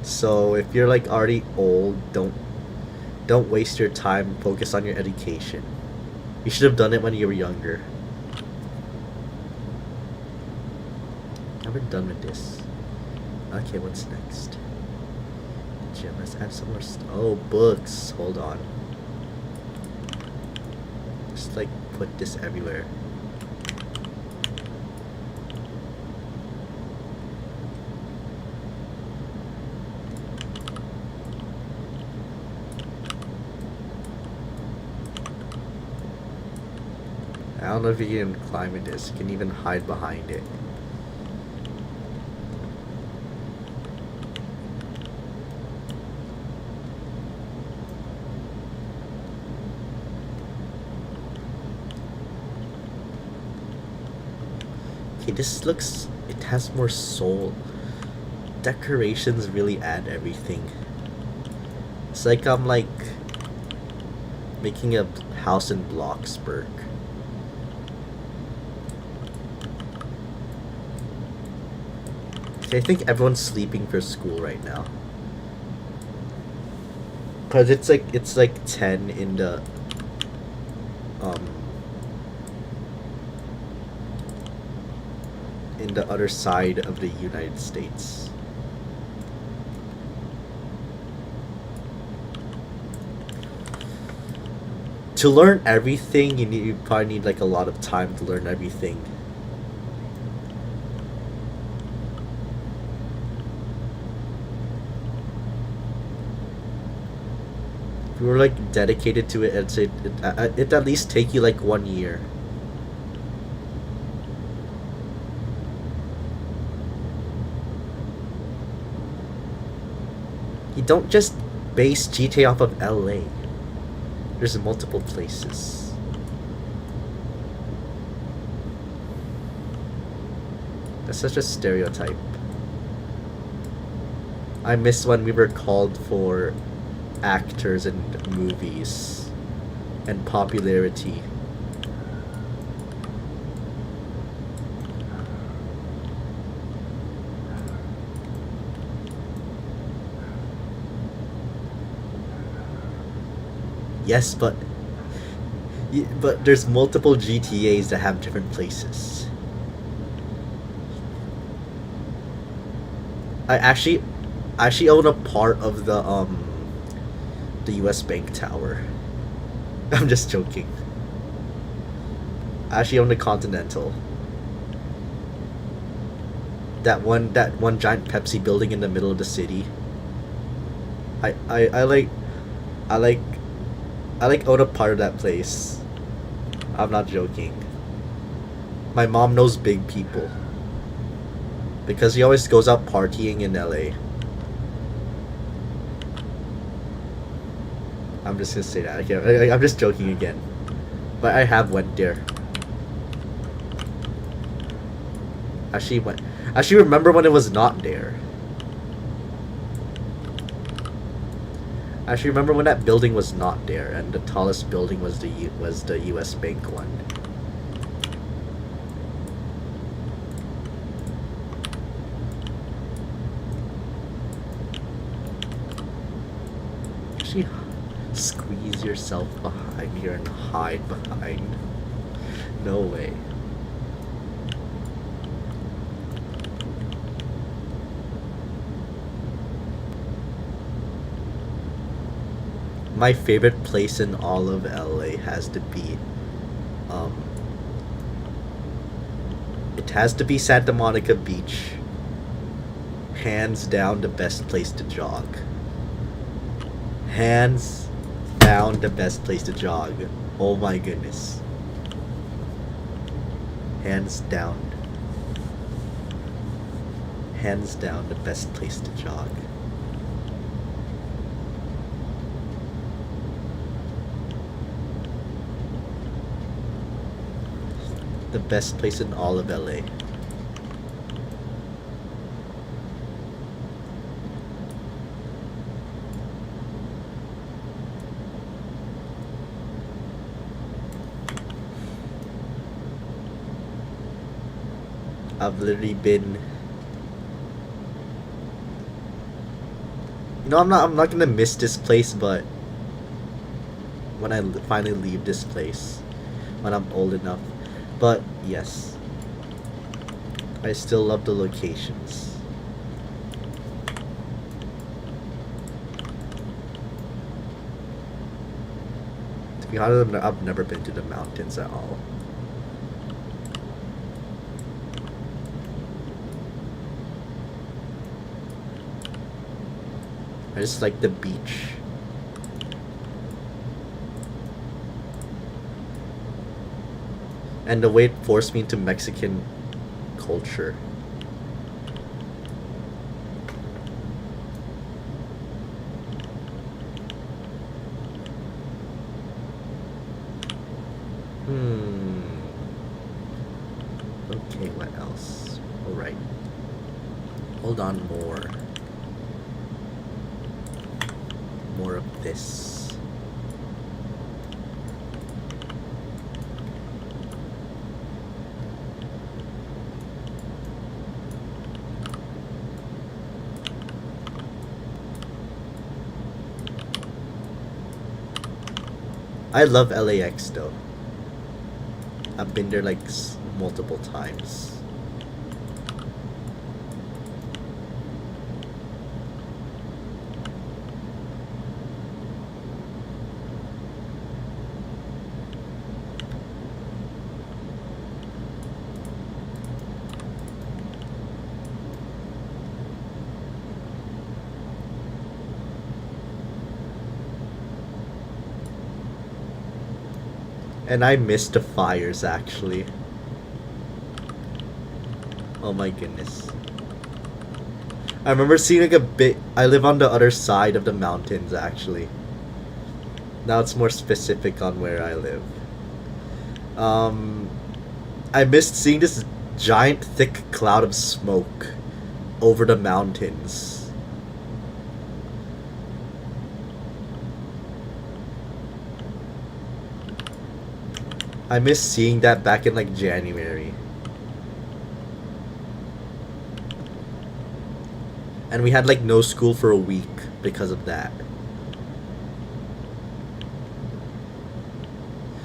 A: So if you're like already old, don't waste your time. Focus on your education. You should have done it when you were younger. We're done with this. Okay, what's next? Gym, let's add some more oh, books. Hold on. Just like put this everywhere. I don't know if you can climb in this. You can even hide behind it. Okay, this looks, it has more soul. Decorations really add everything. It's like I'm like making a house in Bloxburg. Okay, I think everyone's sleeping for school right now. Cause it's like 10 in the in the other side of the United States. To learn everything, you probably need like a lot of time to learn everything. If you were like dedicated to it, it'd at least take you like 1 year. You don't just base GTA off of LA. There's multiple places. That's such a stereotype. I miss when we were called for actors in movies and popularity. Yes, but there's multiple GTAs that have different places. I actually own a part of the US Bank Tower. I'm just joking. I actually own the Continental. That one giant Pepsi building in the middle of the city. I own a part of that place. I'm not joking. My mom knows big people. because he always goes out partying in LA. I'm just gonna say that. I'm just joking again, but I have went there. Actually, remember when it was not there. Actually, remember when that building was not there, and the tallest building was the U.S. Bank one. Actually, squeeze yourself behind here and hide behind. No way. My favorite place in all of LA has to be, it has to be Santa Monica Beach. Hands down, the best place to jog. Hands down, the best place to jog. Oh my goodness. Hands down. Hands down, the best place to jog. The best place in all of LA. I've literally been. You know, I'm not gonna miss this place, but when I finally leave this place, when I'm old enough. But yes, I still love the locations. To be honest, I've never been to the mountains at all. I just like the beach. And the way it forced me into Mexican culture. Okay, what else? Alright. Hold on, more. More of this. I love LAX though. I've been there like multiple times. And I missed the fires actually. Oh my goodness. I remember seeing like a bit. I live on the other side of the mountains actually. Now it's more specific on where I live. I missed seeing this giant thick cloud of smoke over the mountains. I miss seeing that back in like January. And we had like no school for a week because of that.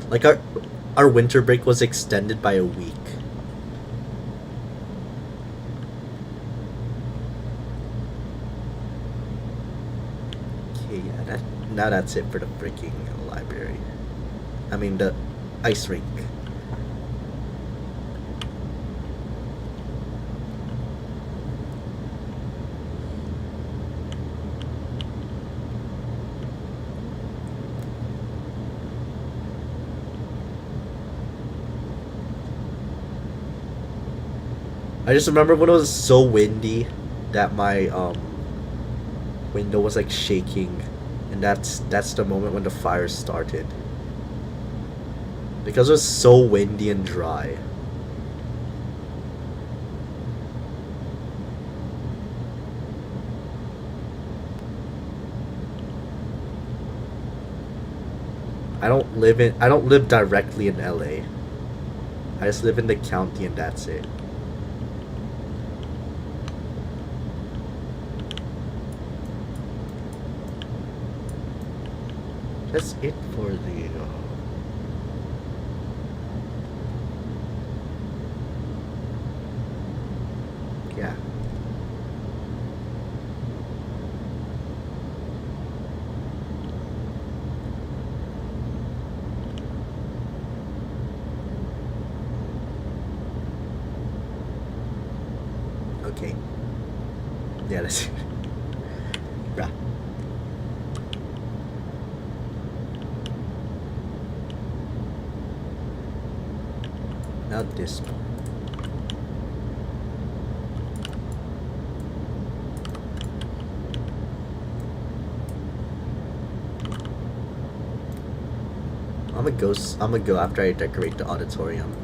A: Like our winter break was extended by a week. Okay, yeah, now that's it for the freaking library. I mean the ice rink. I just remember when it was so windy that my window was like shaking, and that's the moment when the fire started. Because it was so windy and dry. I don't live directly in LA. I just live in the county and that's it. That's it for the yeah. Okay. Yeah, that's it. Yeah. Now this one. I'm gonna go after I decorate the auditorium.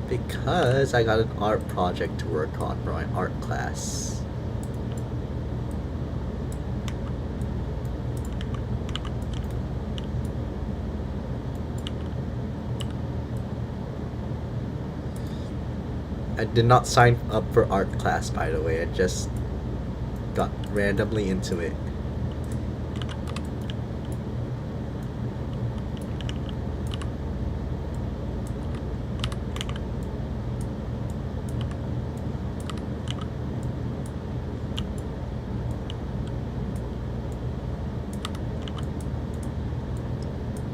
A: Because I got an art project to work on for my art class. I did not sign up for art class, by the way. I just got randomly into it.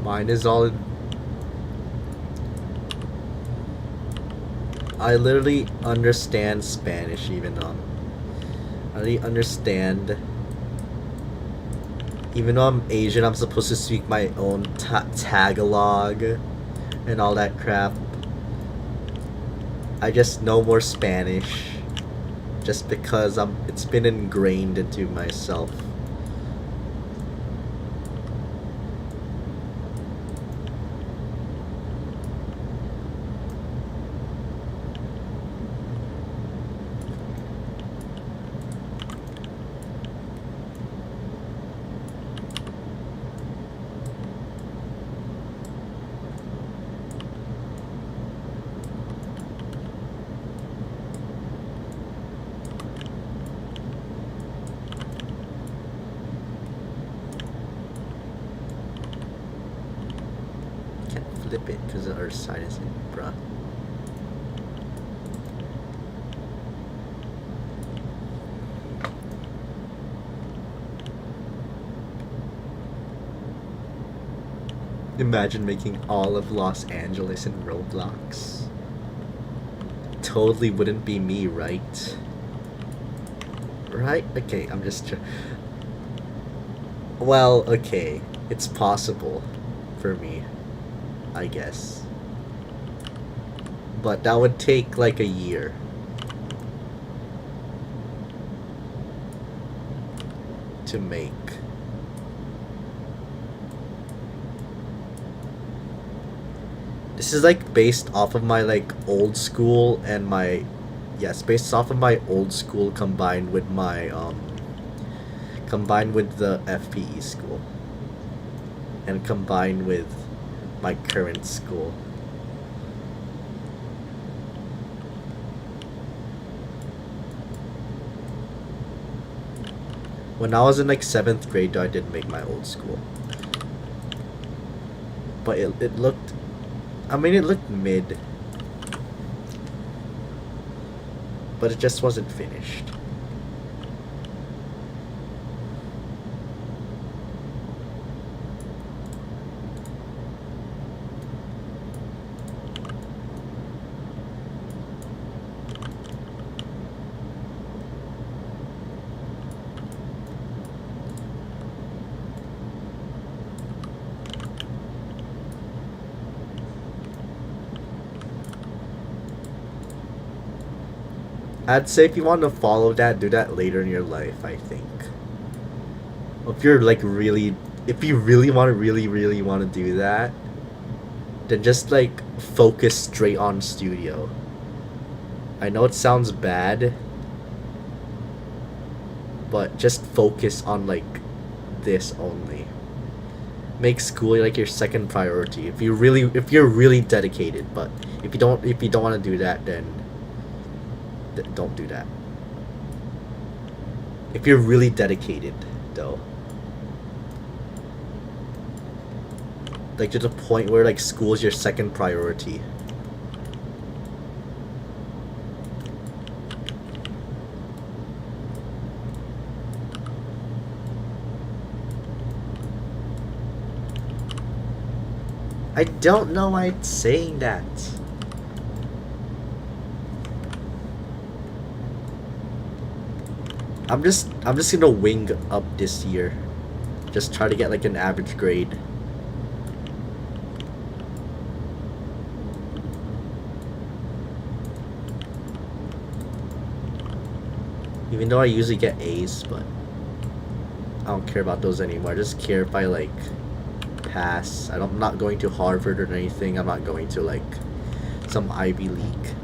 A: Mine is all. I literally understand Spanish, even though I literally understand. Even though I'm Asian, I'm supposed to speak my own Tagalog and all that crap. I just know more Spanish, just because it's been ingrained into myself. Flip it because the other side is in, bruh. Imagine making all of Los Angeles in Roblox. Totally wouldn't be me, right? Right? Okay, I'm just. Well, okay, it's possible for me, I guess. But that would take like a year. To make. This is like based off of my like old school and my. Yes, based off of my old school combined with my combined with the FPE school. And combined with my current school. When I was in like 7th grade though, I did make my old school. But it looked, I mean it looked mid. But it just wasn't finished. I'd say if you want to follow that, do that later in your life, I think. If you're like really, if you really want to, really want to do that, then just like focus straight on studio. I know it sounds bad, but just focus on like this only. Make school like your second priority if you're really dedicated. But if you don't want to do that, then don't do that. If you're really dedicated, though, like to the point where like school is your second priority. I don't know why it's saying that. I'm just gonna wing up this year. Just try to get like an average grade. Even though I usually get A's, but I don't care about those anymore. I just care if I like pass. I'm not going to Harvard or anything. I'm not going to like some Ivy League.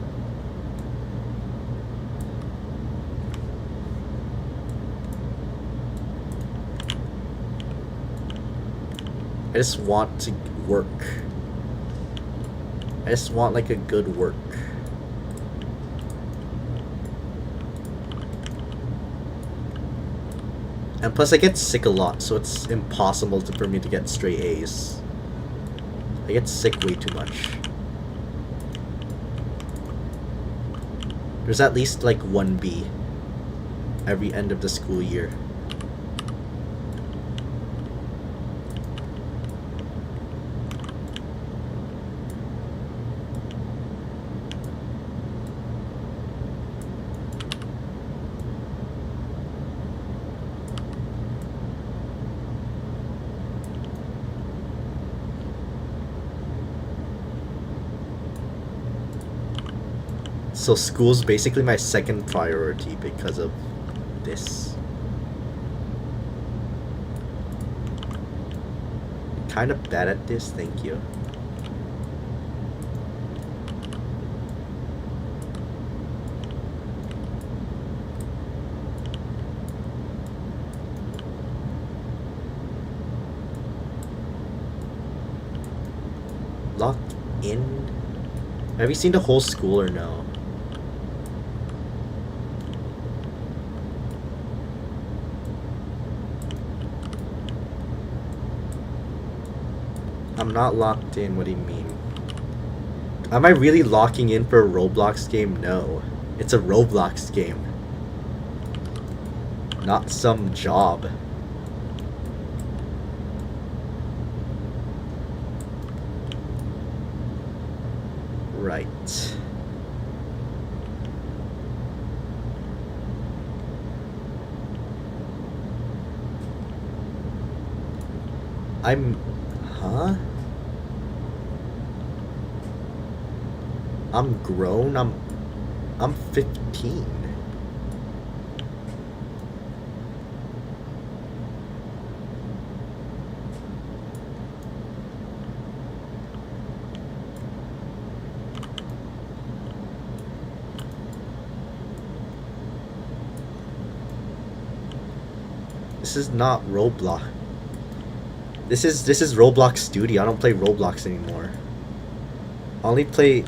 A: I just want to work. I just want like a good work. And plus I get sick a lot, so it's impossible for me to get straight A's. I get sick way too much. There's at least like 1 B every end of the school year. So school's basically my second priority because of this. Kind of bad at this, thank you. Locked in? Have you seen the whole school or no? I'm not locked in, what do you mean? Am I really locking in for a Roblox game? No. It's a Roblox game. Not some job. Right. Huh? I'm grown. I'm 15. This is not Roblox. This is Roblox Studio. I don't play Roblox anymore. I only play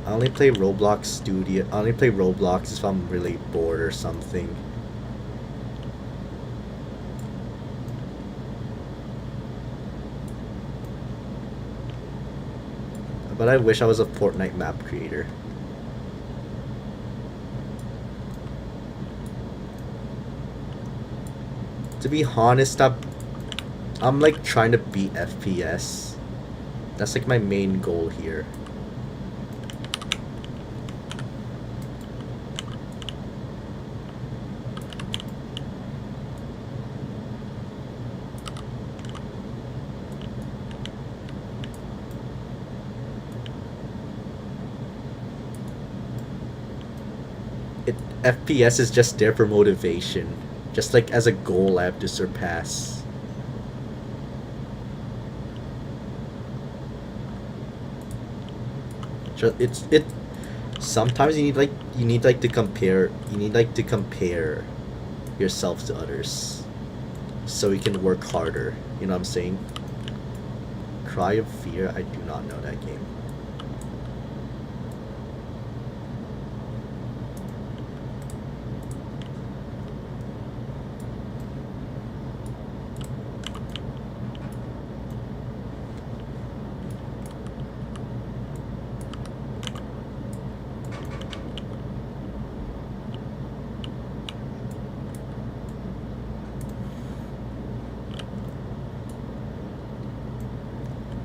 A: Roblox Studio. I only play Roblox if I'm really bored or something. But I wish I was a Fortnite map creator. To be honest, I'm like trying to beat FPS. That's like my main goal here. FPS is just there for motivation. Just like as a goal I have to surpass. It sometimes you need like to compare yourself to others so you can work harder. You know what I'm saying? Cry of Fear, I do not know that game.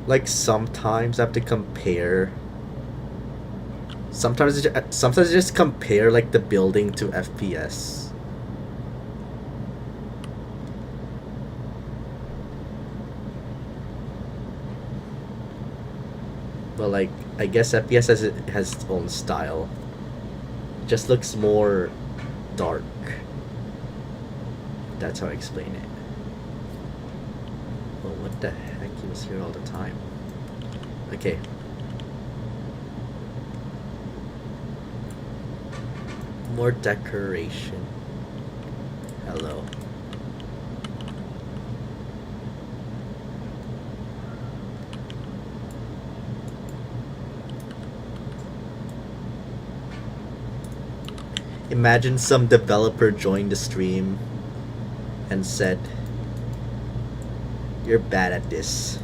A: Like sometimes I have to compare. Sometimes I just compare like the building to FPS. But like I guess FPS has its own style. It just looks more dark. That's how I explain it. Well, what the heck? He was here all the time. Okay. More decoration. Hello. Imagine some developer joined the stream and said, "You're bad at this."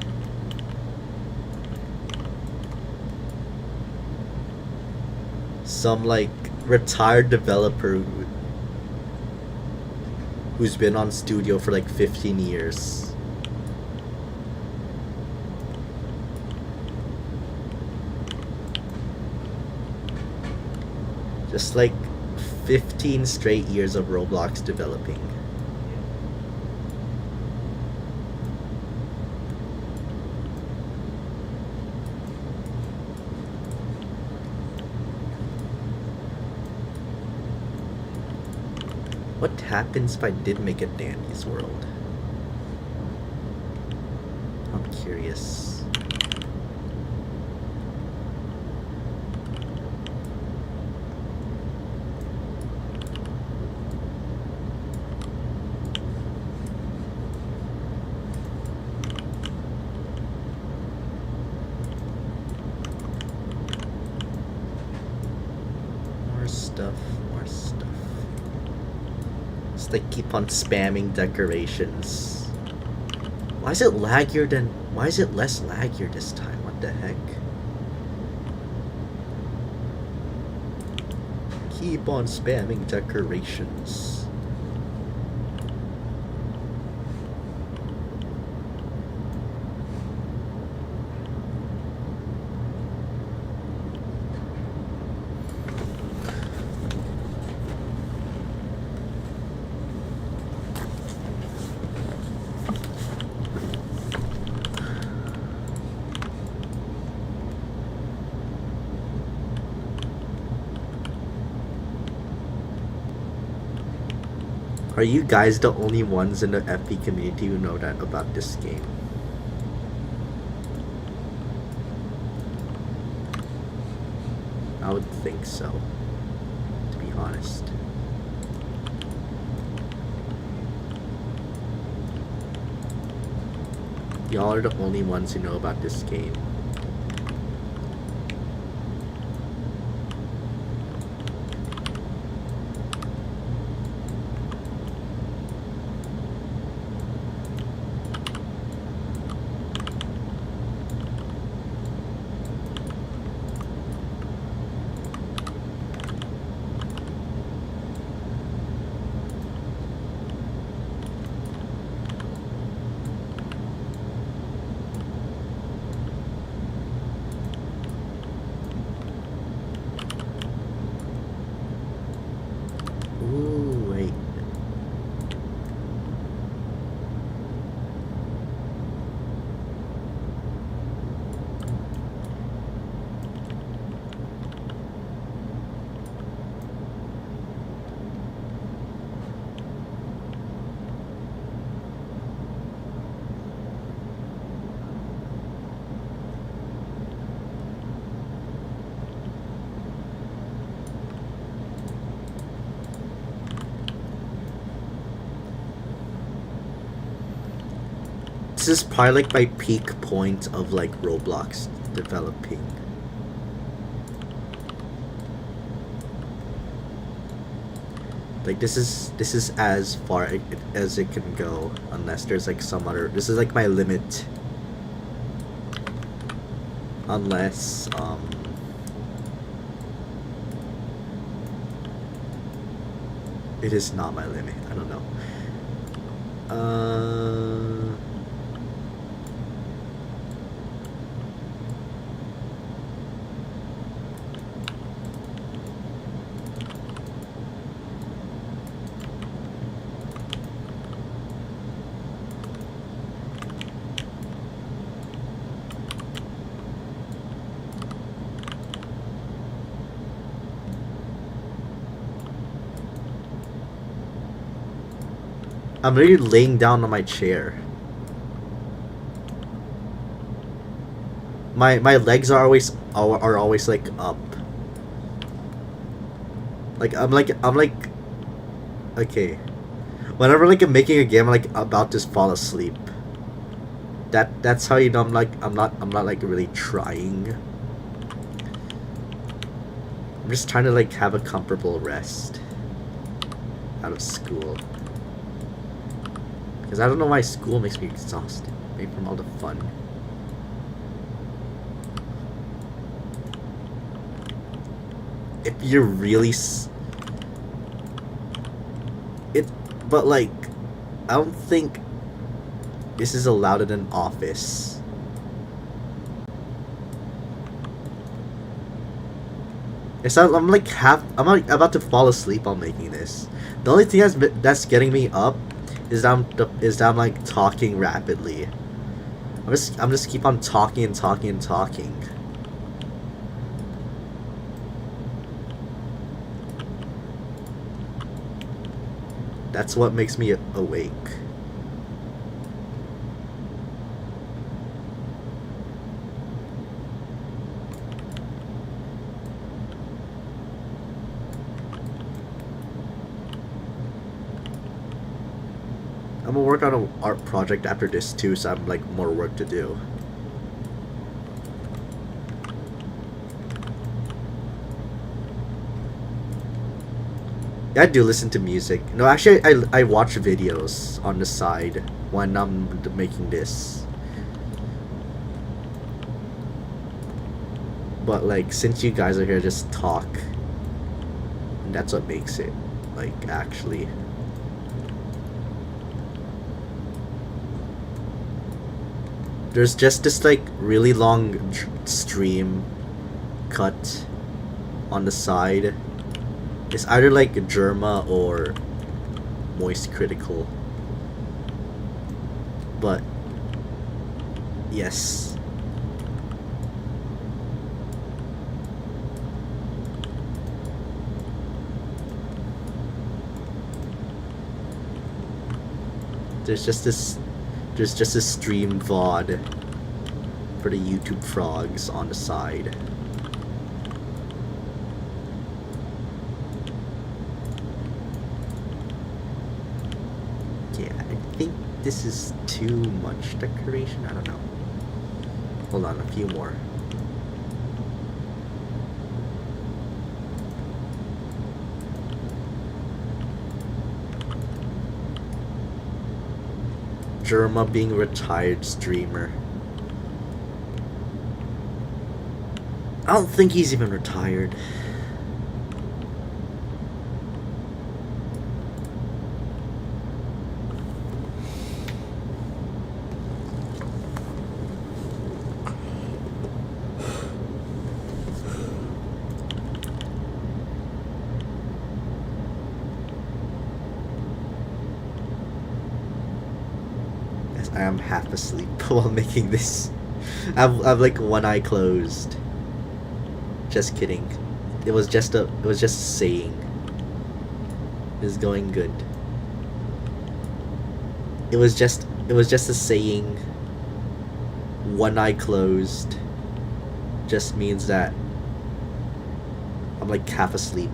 A: Some like retired developer who's been on studio for like 15 years. Just like 15 straight years of Roblox developing. What happens if I did make a Danny's world? I'm curious. More stuff. They keep on spamming decorations. Why is it less laggier this time? What the heck? Keep on spamming decorations. Are you guys the only ones in the FP community who know that about this game? I would think so, to be honest. Y'all are the only ones who know about this game. This is probably like my peak point of like Roblox developing. Like this is as far as it can go, unless there's like some other. This is like my limit. Unless it is not my limit. I don't know. I'm really laying down on my chair. My legs are always like up. Like I'm like okay. Whenever like I'm making a game, I'm like about to fall asleep. That's how you know I'm not like really trying. I'm just trying to like have a comfortable rest out of school. Because I don't know why school makes me exhausted. Maybe from all the fun. If you're really but like, I don't think this is allowed in an office. It's not, I'm like about to fall asleep while making this. The only thing that's getting me up is that I'm like talking rapidly. I'm just keep on talking and talking and talking. That's what makes me awake. I'm gonna work on an art project after this too, so I'm like more work to do. Yeah, I do listen to music. No, actually, I watch videos on the side when I'm making this. But like, since you guys are here, just talk. And that's what makes it, like, actually. There's just this like really long stream cut on the side. It's either like Germa or Moist Critical. But yes. There's just a stream VOD for the YouTube frogs on the side. Yeah, I think this is too much decoration. I don't know. Hold on, a few more. Germa being a retired streamer. I don't think he's even retired. I am half asleep while making this. I've like one eye closed. Just kidding. It was just a saying. It's going good. It was just a saying. One eye closed just means that I'm like half asleep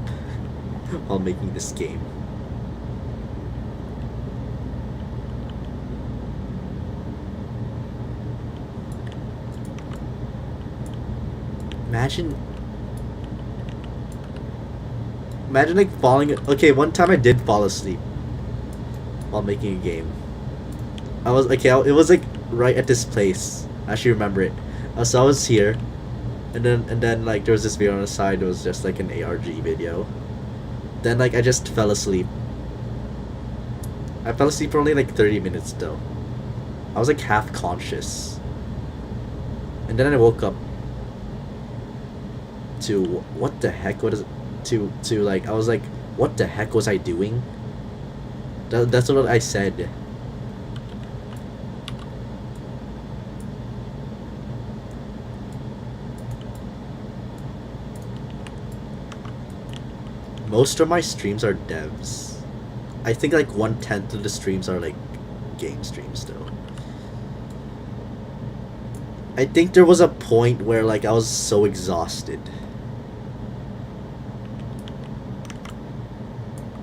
A: while making this game. Imagine Imagine like falling. Okay, one time I did fall asleep while making a game. I was okay. It was like right at this place. I actually remember it. So I was here, and then like there was this video on the side. It was just like an ARG video. Then like I just fell asleep. I fell asleep for only like 30 minutes though. I was like half conscious, and then I woke up to what the heck? What is it? To like I was like, what the heck was I doing? That's what I said. Most of my streams are devs. I think like 1/10 of the streams are like game streams though. I think there was a point where like I was so exhausted.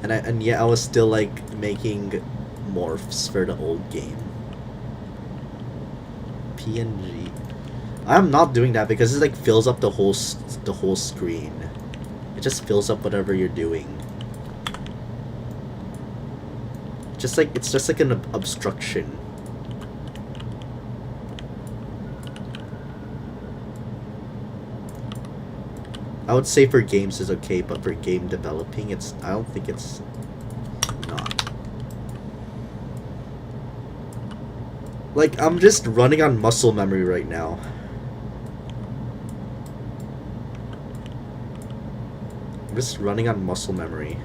A: And yet I was still like making morphs for the old game. PNG. I'm not doing that because it like fills up the whole screen. It just fills up whatever you're doing. It's just like an obstruction. I would say for games is okay, but for game developing, I don't think it's not. Like, I'm just running on muscle memory right now. I'm just running on muscle memory.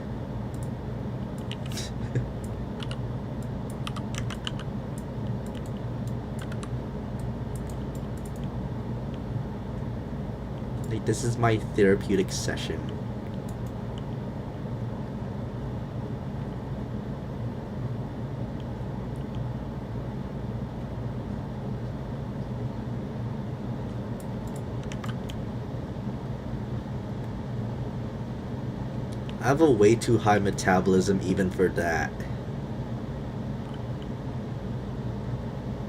A: Like, this is my therapeutic session. I have a way too high metabolism even for that.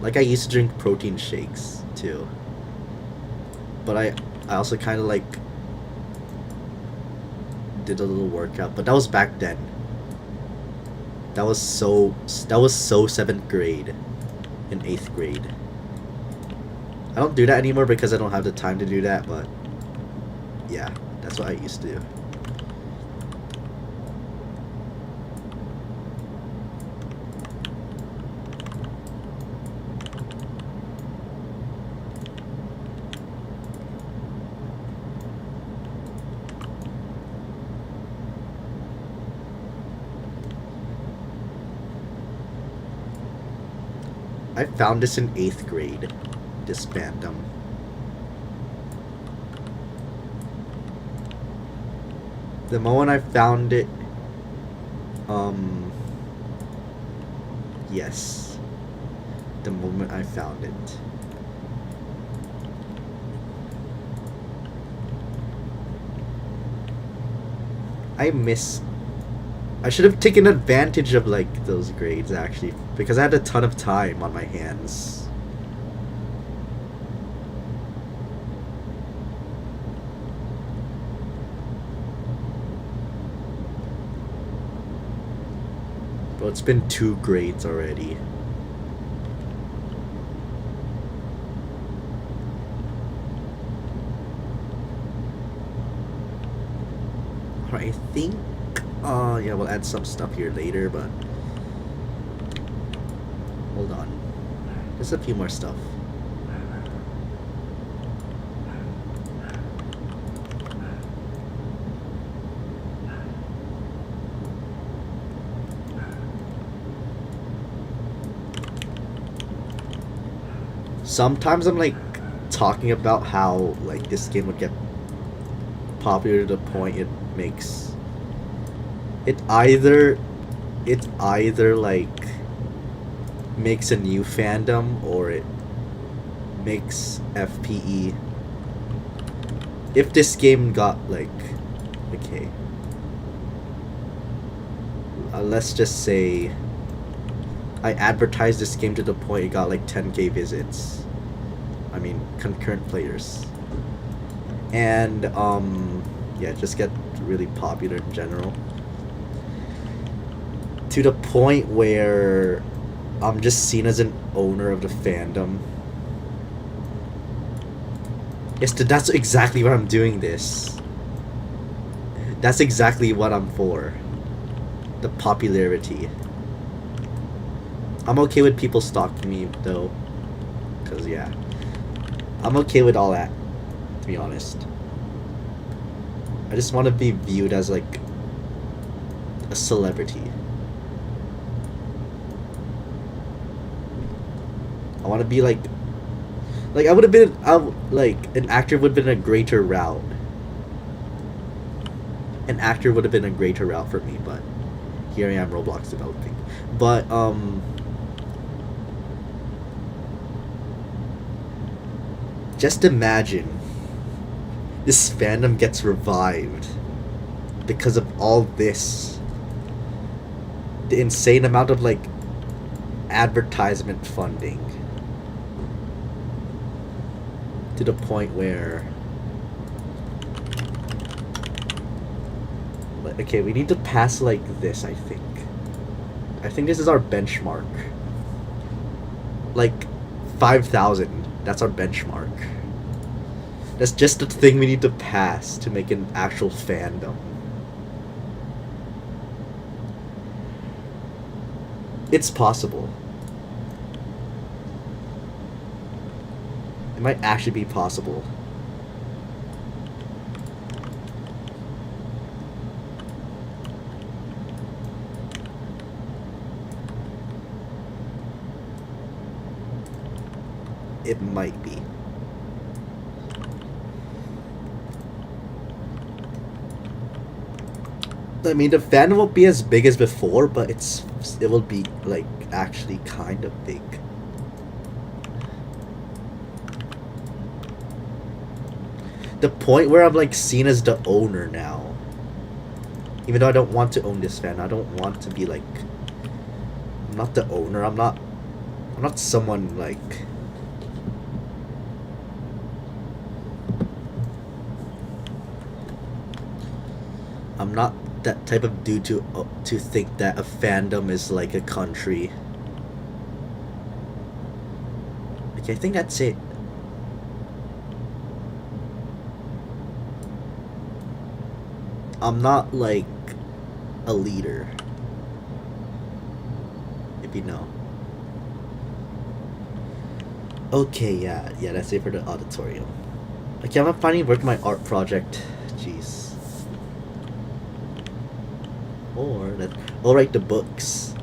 A: Like, I used to drink protein shakes too. But I also kind of like did a little workout, but that was back then. That was so 7th grade and 8th grade. I don't do that anymore because I don't have the time to do that, but yeah, that's what I used to do. I found this in 8th grade, this fandom. The moment I found it, yes. The moment I found it. I should have taken advantage of like those grades actually, because I had a ton of time on my hands. Bro, it's been 2 grades already. Alright, I think yeah, we'll add some stuff here later, but hold on. There's a few more stuff. Sometimes I'm like talking about how like this game would get popular to the point it makes it either like makes a new fandom or it makes FPE. If this game got like, okay, let's just say I advertised this game to the point it got like 10k visits. I mean concurrent players. and yeah, just get really popular in general. To the point where I'm just seen as an owner of the fandom. Yes, that's exactly what I'm doing this. That's exactly what I'm for. The popularity. I'm okay with people stalking me though. Cause yeah. I'm okay with all that, to be honest. I just want to be viewed as like a celebrity. I want to be like I would have been like an actor would have been a greater route. An actor would have been a greater route for me, but here I am Roblox developing. But just imagine this fandom gets revived because of all this. The insane amount of like advertisement funding. To the point where okay, we need to pass like this, I think. I think this is our benchmark. Like 5,000. That's our benchmark. That's just the thing we need to pass to make an actual fandom. It's possible. It might actually be possible. It might be. I mean, the fandom won't be as big as before, but it will be like actually kind of big. The point where I'm like seen as the owner now. Even though I don't want to own this fan, I don't want to be like. I'm not the owner. I'm not someone like. I'm not that type of dude to think that a fandom is like a country. Okay, I think that's it. I'm not like a leader. If you know. Okay, yeah, that's it for the auditorium. Okay, I'm finally working my art project. Jeez. Or I'll write the books.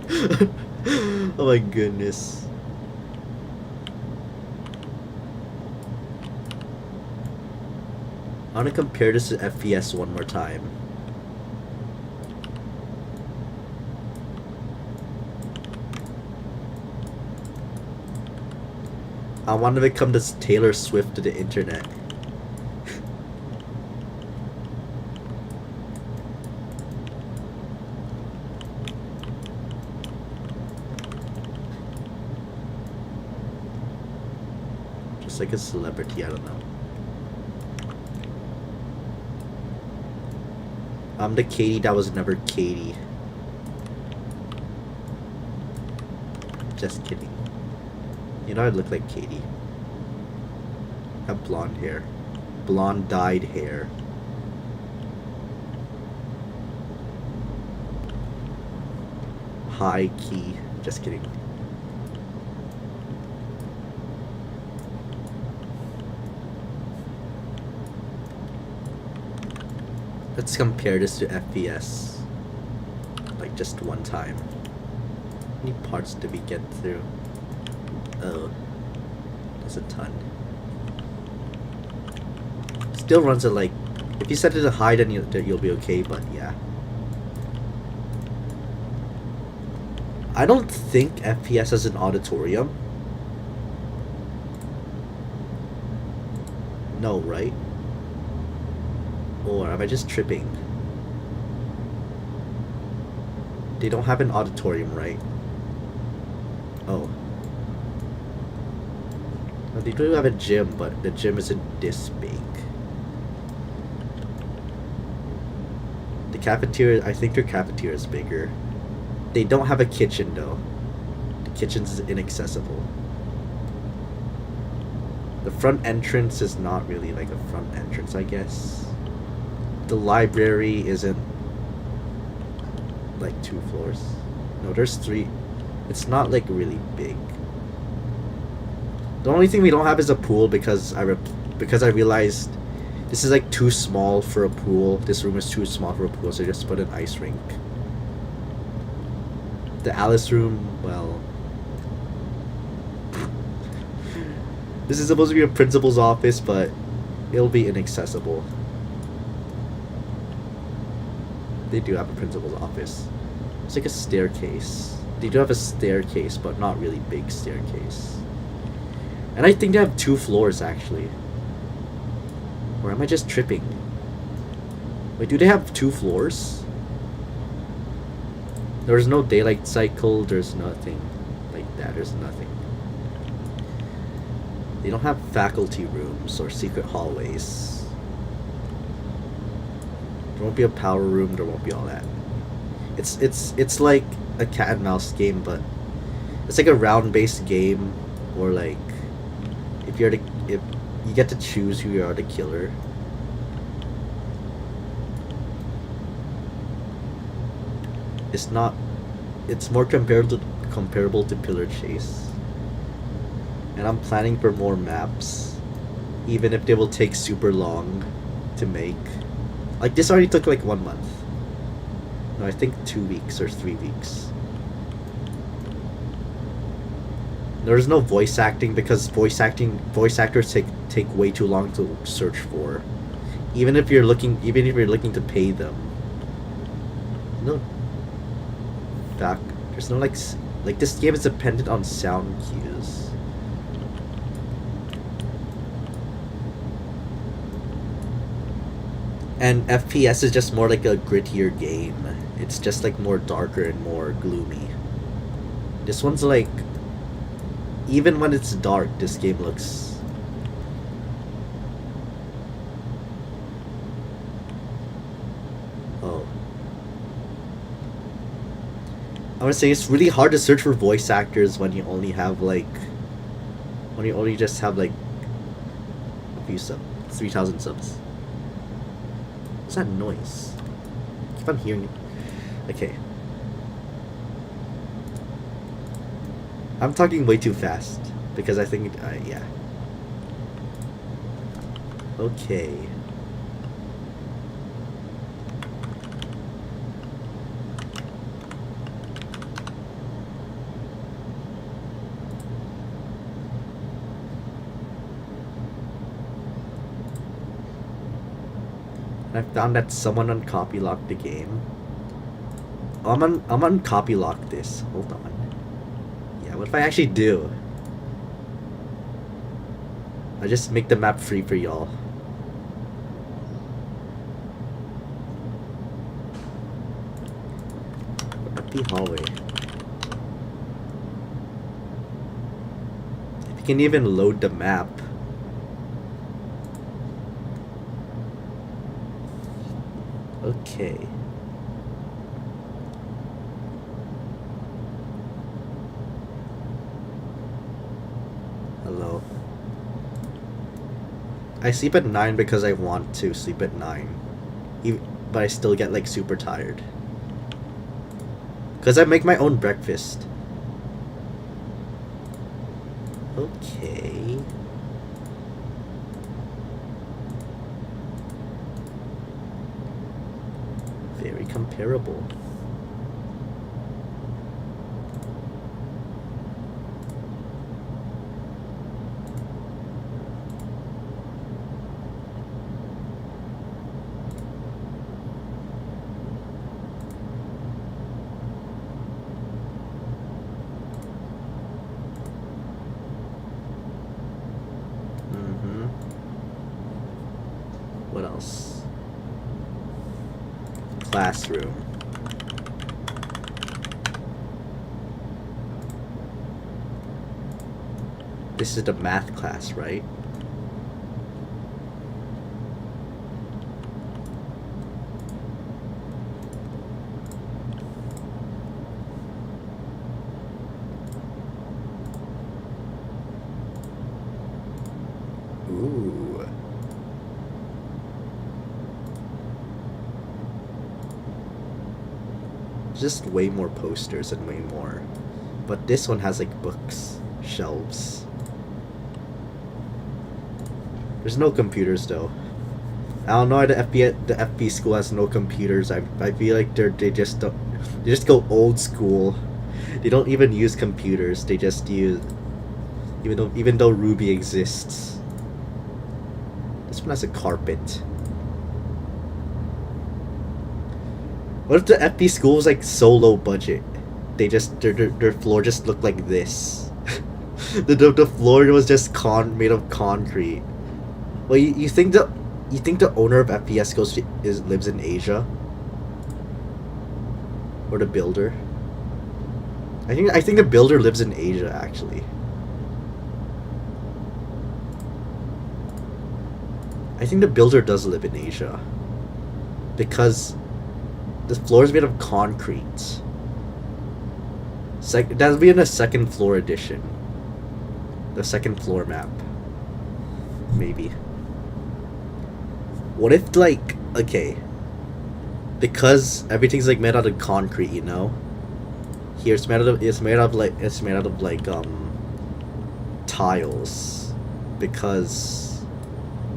A: Oh my goodness. I want to compare this to FPS one more time. I want to become this Taylor Swift to the internet. Just like a celebrity, I don't know. I'm the Katie that was never Katie. Just kidding. You know I look like Katie. I have blonde hair. Blonde dyed hair. High key. Just kidding. Let's compare this to FPS. Like just one time. How many parts did we get through? Oh. There's a ton. Still runs at like... If you set it to high then you'll be okay, but yeah. I don't think FPS has an auditorium. No, right? Or am I just tripping? They don't have an auditorium, right? Oh. Well, they do have a gym, but the gym isn't this big. The cafeteria, I think their cafeteria is bigger. They don't have a kitchen though. The kitchen's inaccessible. The front entrance is not really like a front entrance, I guess. The library isn't like 2 floors. No, there's 3. It's not like really big. The only thing we don't have is a pool because I realized this is like too small for a pool. This room is too small for a pool, so I just put an ice rink. The Alice room, well, this is supposed to be a principal's office, but it'll be inaccessible. They do have a principal's office. It's like a staircase. They do have a staircase, but not really big staircase. And I think they have 2 floors actually. Or am I just tripping? Wait, do they have 2 floors? There's no daylight cycle, there's nothing like that, there's nothing. They don't have faculty rooms or secret hallways. There won't be a power room, there won't be all that. It's like a cat and mouse game, but it's like a round based game, or like if you get to choose who you are the killer. It's more comparable to Pillar Chase. And I'm planning for more maps, even if they will take super long to make. Like this already took like 1 month. No, I think 2 weeks or 3 weeks. There's no voice acting because voice actors take way too long to search for. Even if you're looking to pay them. No. There's no like this game is dependent on sound cues. And FPS is just more like a grittier game. It's just like more darker and more gloomy. This one's like, even when it's dark, this game looks... Oh. I would say it's really hard to search for voice actors when you only have like... When you only just have like... a few 3,000 subs. What's that noise? I keep on hearing it. Okay. I'm talking way too fast because I think, yeah. Okay. I found that someone uncopylocked the game. I'm uncopylocked this. Hold on. Yeah, what if I actually do? I just make the map free for y'all. Empty hallway. If you can even load the map. Okay. Hello. I sleep at 9 because I want to sleep at 9. But I still get like super tired. Because I make my own breakfast. Okay. Very comparable. What else? Classroom. This is the math class, right? Ooh. Just way more posters and way more. But this one has like books, shelves. There's no computers though. I don't know why the FP school has no computers. I feel like they just go old school. They don't even use computers. They just use even though Ruby exists. This one has a carpet. What if the FP school was like so low budget? They just their floor just looked like this. the floor was just made of concrete. Well, you think the owner of FPS lives in Asia? Or the builder? I think the builder lives in Asia actually. I think the builder does live in Asia. Because the floor is made of concrete. That'll be in the second floor edition. The second floor map. Maybe. What if like, okay, because everything's like made out of concrete, you know? Here it's made out of like tiles, because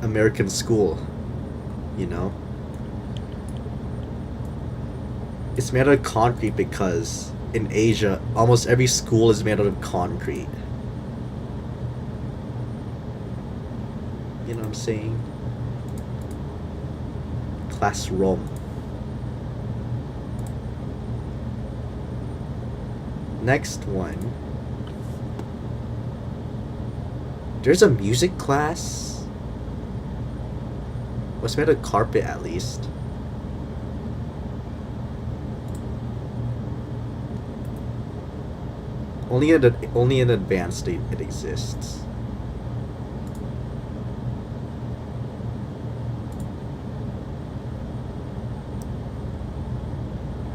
A: American school, you know? It's made out of concrete because in Asia almost every school is made out of concrete. You know what I'm saying? Classroom. Next one. There's a music class. What's made of carpet at least? Only in advanced state it exists.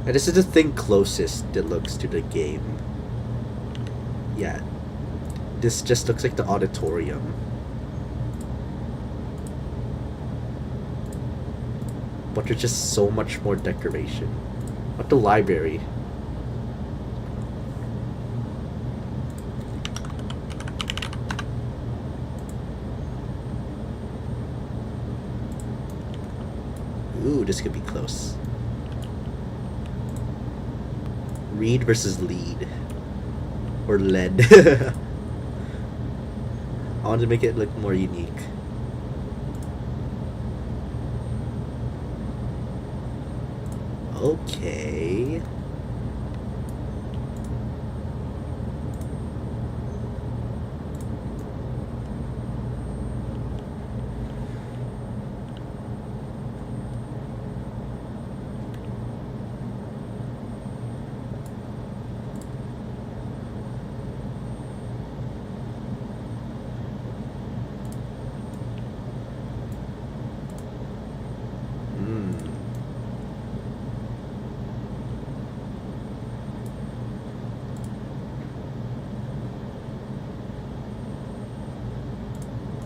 A: And this is the thing closest that looks to the game. Yeah. This just looks like the auditorium. But there's just so much more decoration. What the library? Ooh, this could be close. Read versus lead. Or lead. I wanted to make it look more unique. Okay.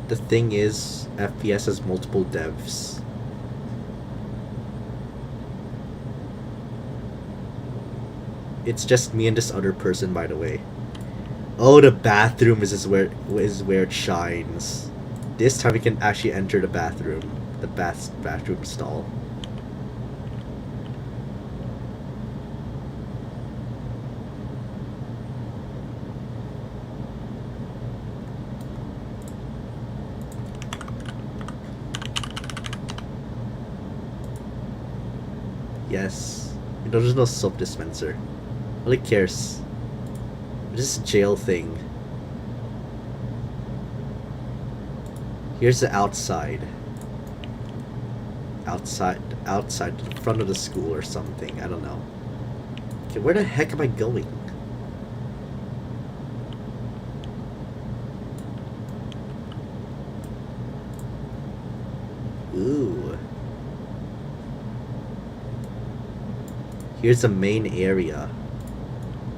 A: The thing is, FPS has multiple devs. It's just me and this other person, by the way. Oh, the bathroom is where it shines. This time we can actually enter the bathroom, the bathroom stall. Yes. You know, there's no soap dispenser. Nobody cares. This is a jail thing. Here's the outside. Outside the front of the school or something. I don't know. Okay, where the heck am I going? Ooh. Here's the main area.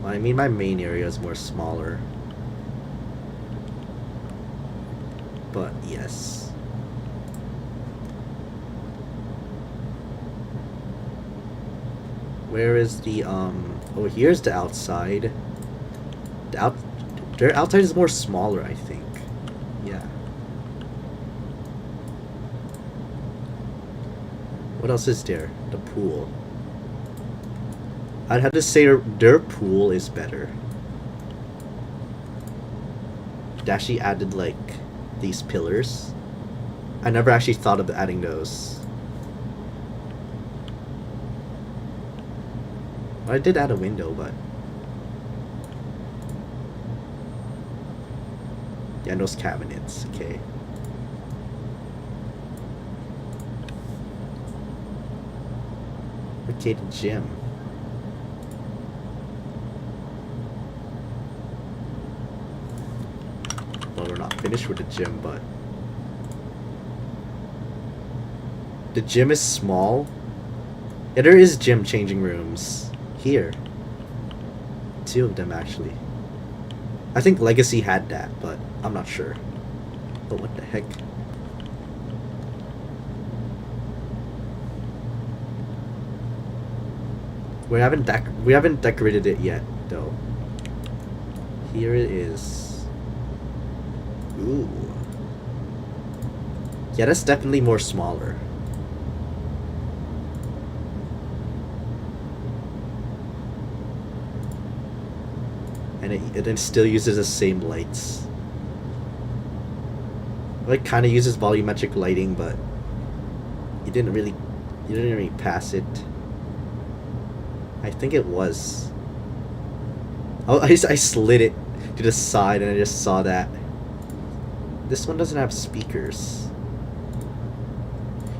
A: Well, I mean, my main area is more smaller. But yes. Where is the oh, here's the outside. Their outside is more smaller, I think. Yeah. What else is there? The pool. I'd have to say their pool is better. They actually added like these pillars. I never actually thought of adding those. I did add a window, but yeah, and those cabinets. Okay. Okay, the gym. Well, we're not finished with the gym, but the gym is small. Yeah, there is gym changing rooms here. 2 of them, actually. I think Legacy had that, but I'm not sure. But what the heck? We haven't decorated it yet, though. Here it is. Ooh. Yeah, that's definitely more smaller. And it still uses the same lights. Well, it kind of uses volumetric lighting, but you didn't really pass it. I think it was. Oh, I slid it to the side and I just saw that. This one doesn't have speakers.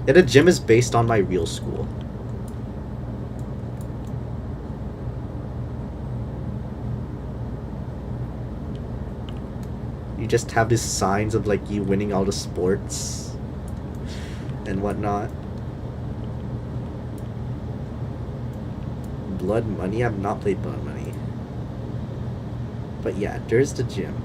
A: Yeah, the gym is based on my real school. You just have these signs of like you winning all the sports and whatnot. Blood Money? I've not played Blood Money. But yeah, there's the gym.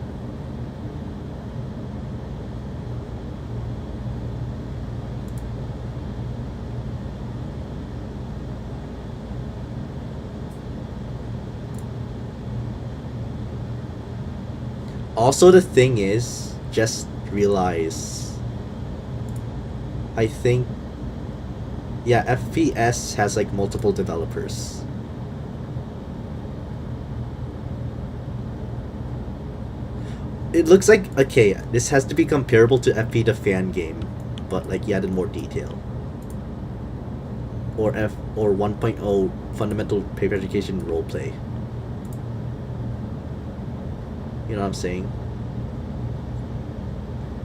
A: Also, the thing is, just realize, I think, yeah, FPS has like multiple developers. It looks like, okay, this has to be comparable to FP the fan game, but like you added more detail. Or 1.0 fundamental paper education roleplay. You know what I'm saying?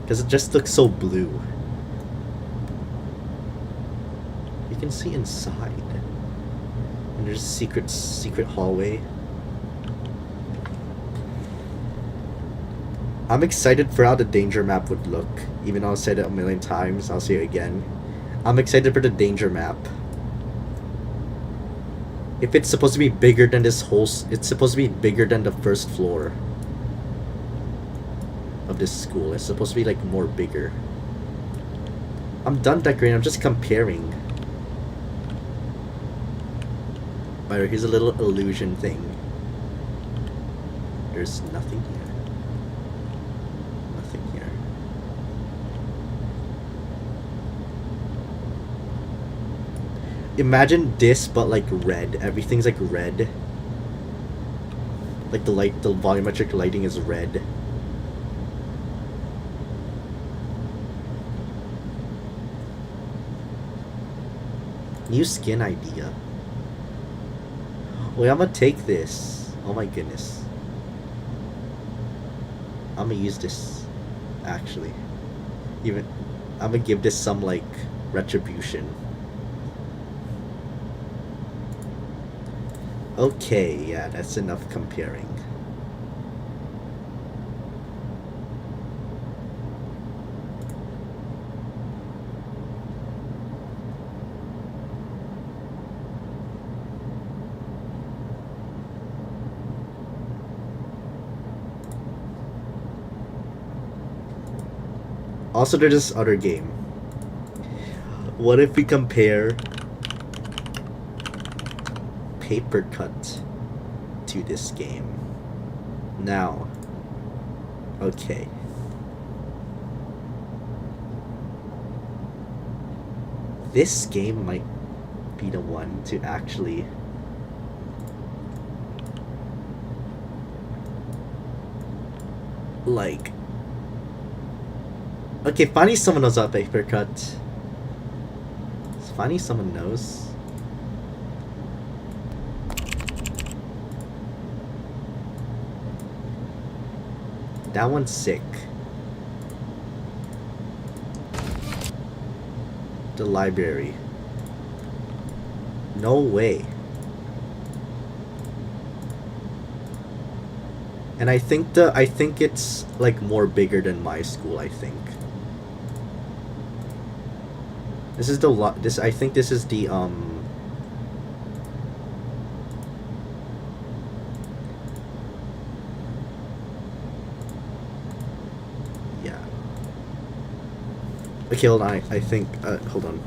A: Because it just looks so blue. You can see inside. And there's a secret hallway. I'm excited for how the danger map would look. Even though I've said it a million times, I'll say it again. I'm excited for the danger map. If it's supposed to be bigger than this whole... It's supposed to be bigger than the first floor of this school. It's supposed to be like more bigger. I'm done decorating. I'm just comparing. But here's a little illusion thing. There's nothing here. Nothing here. Imagine this, but like red. Everything's like red. Like the volumetric lighting is red. New skin idea. Wait, I'm gonna take this. Oh my goodness. I'm gonna use this, actually. I'm gonna give this some, like, retribution. Okay, yeah, that's enough comparing. Also, there's this other game. What if we compare Paper Cut to this game? Now, okay. This game might be the one to actually like. Okay, funny someone knows about Paper Cut. It's funny someone knows. That one's sick. The library. No way. And I think it's like more bigger than my school, I think. This is the I think this is the yeah. Okay, hold on. I think hold on.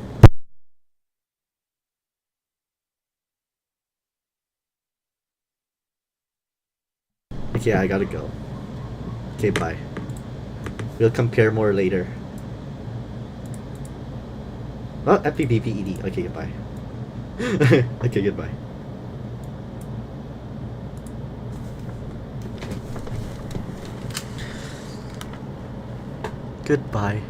A: Okay, I gotta go. Okay, bye. We'll compare more later. Oh, FPPPED. Okay, goodbye. Okay, goodbye. Goodbye.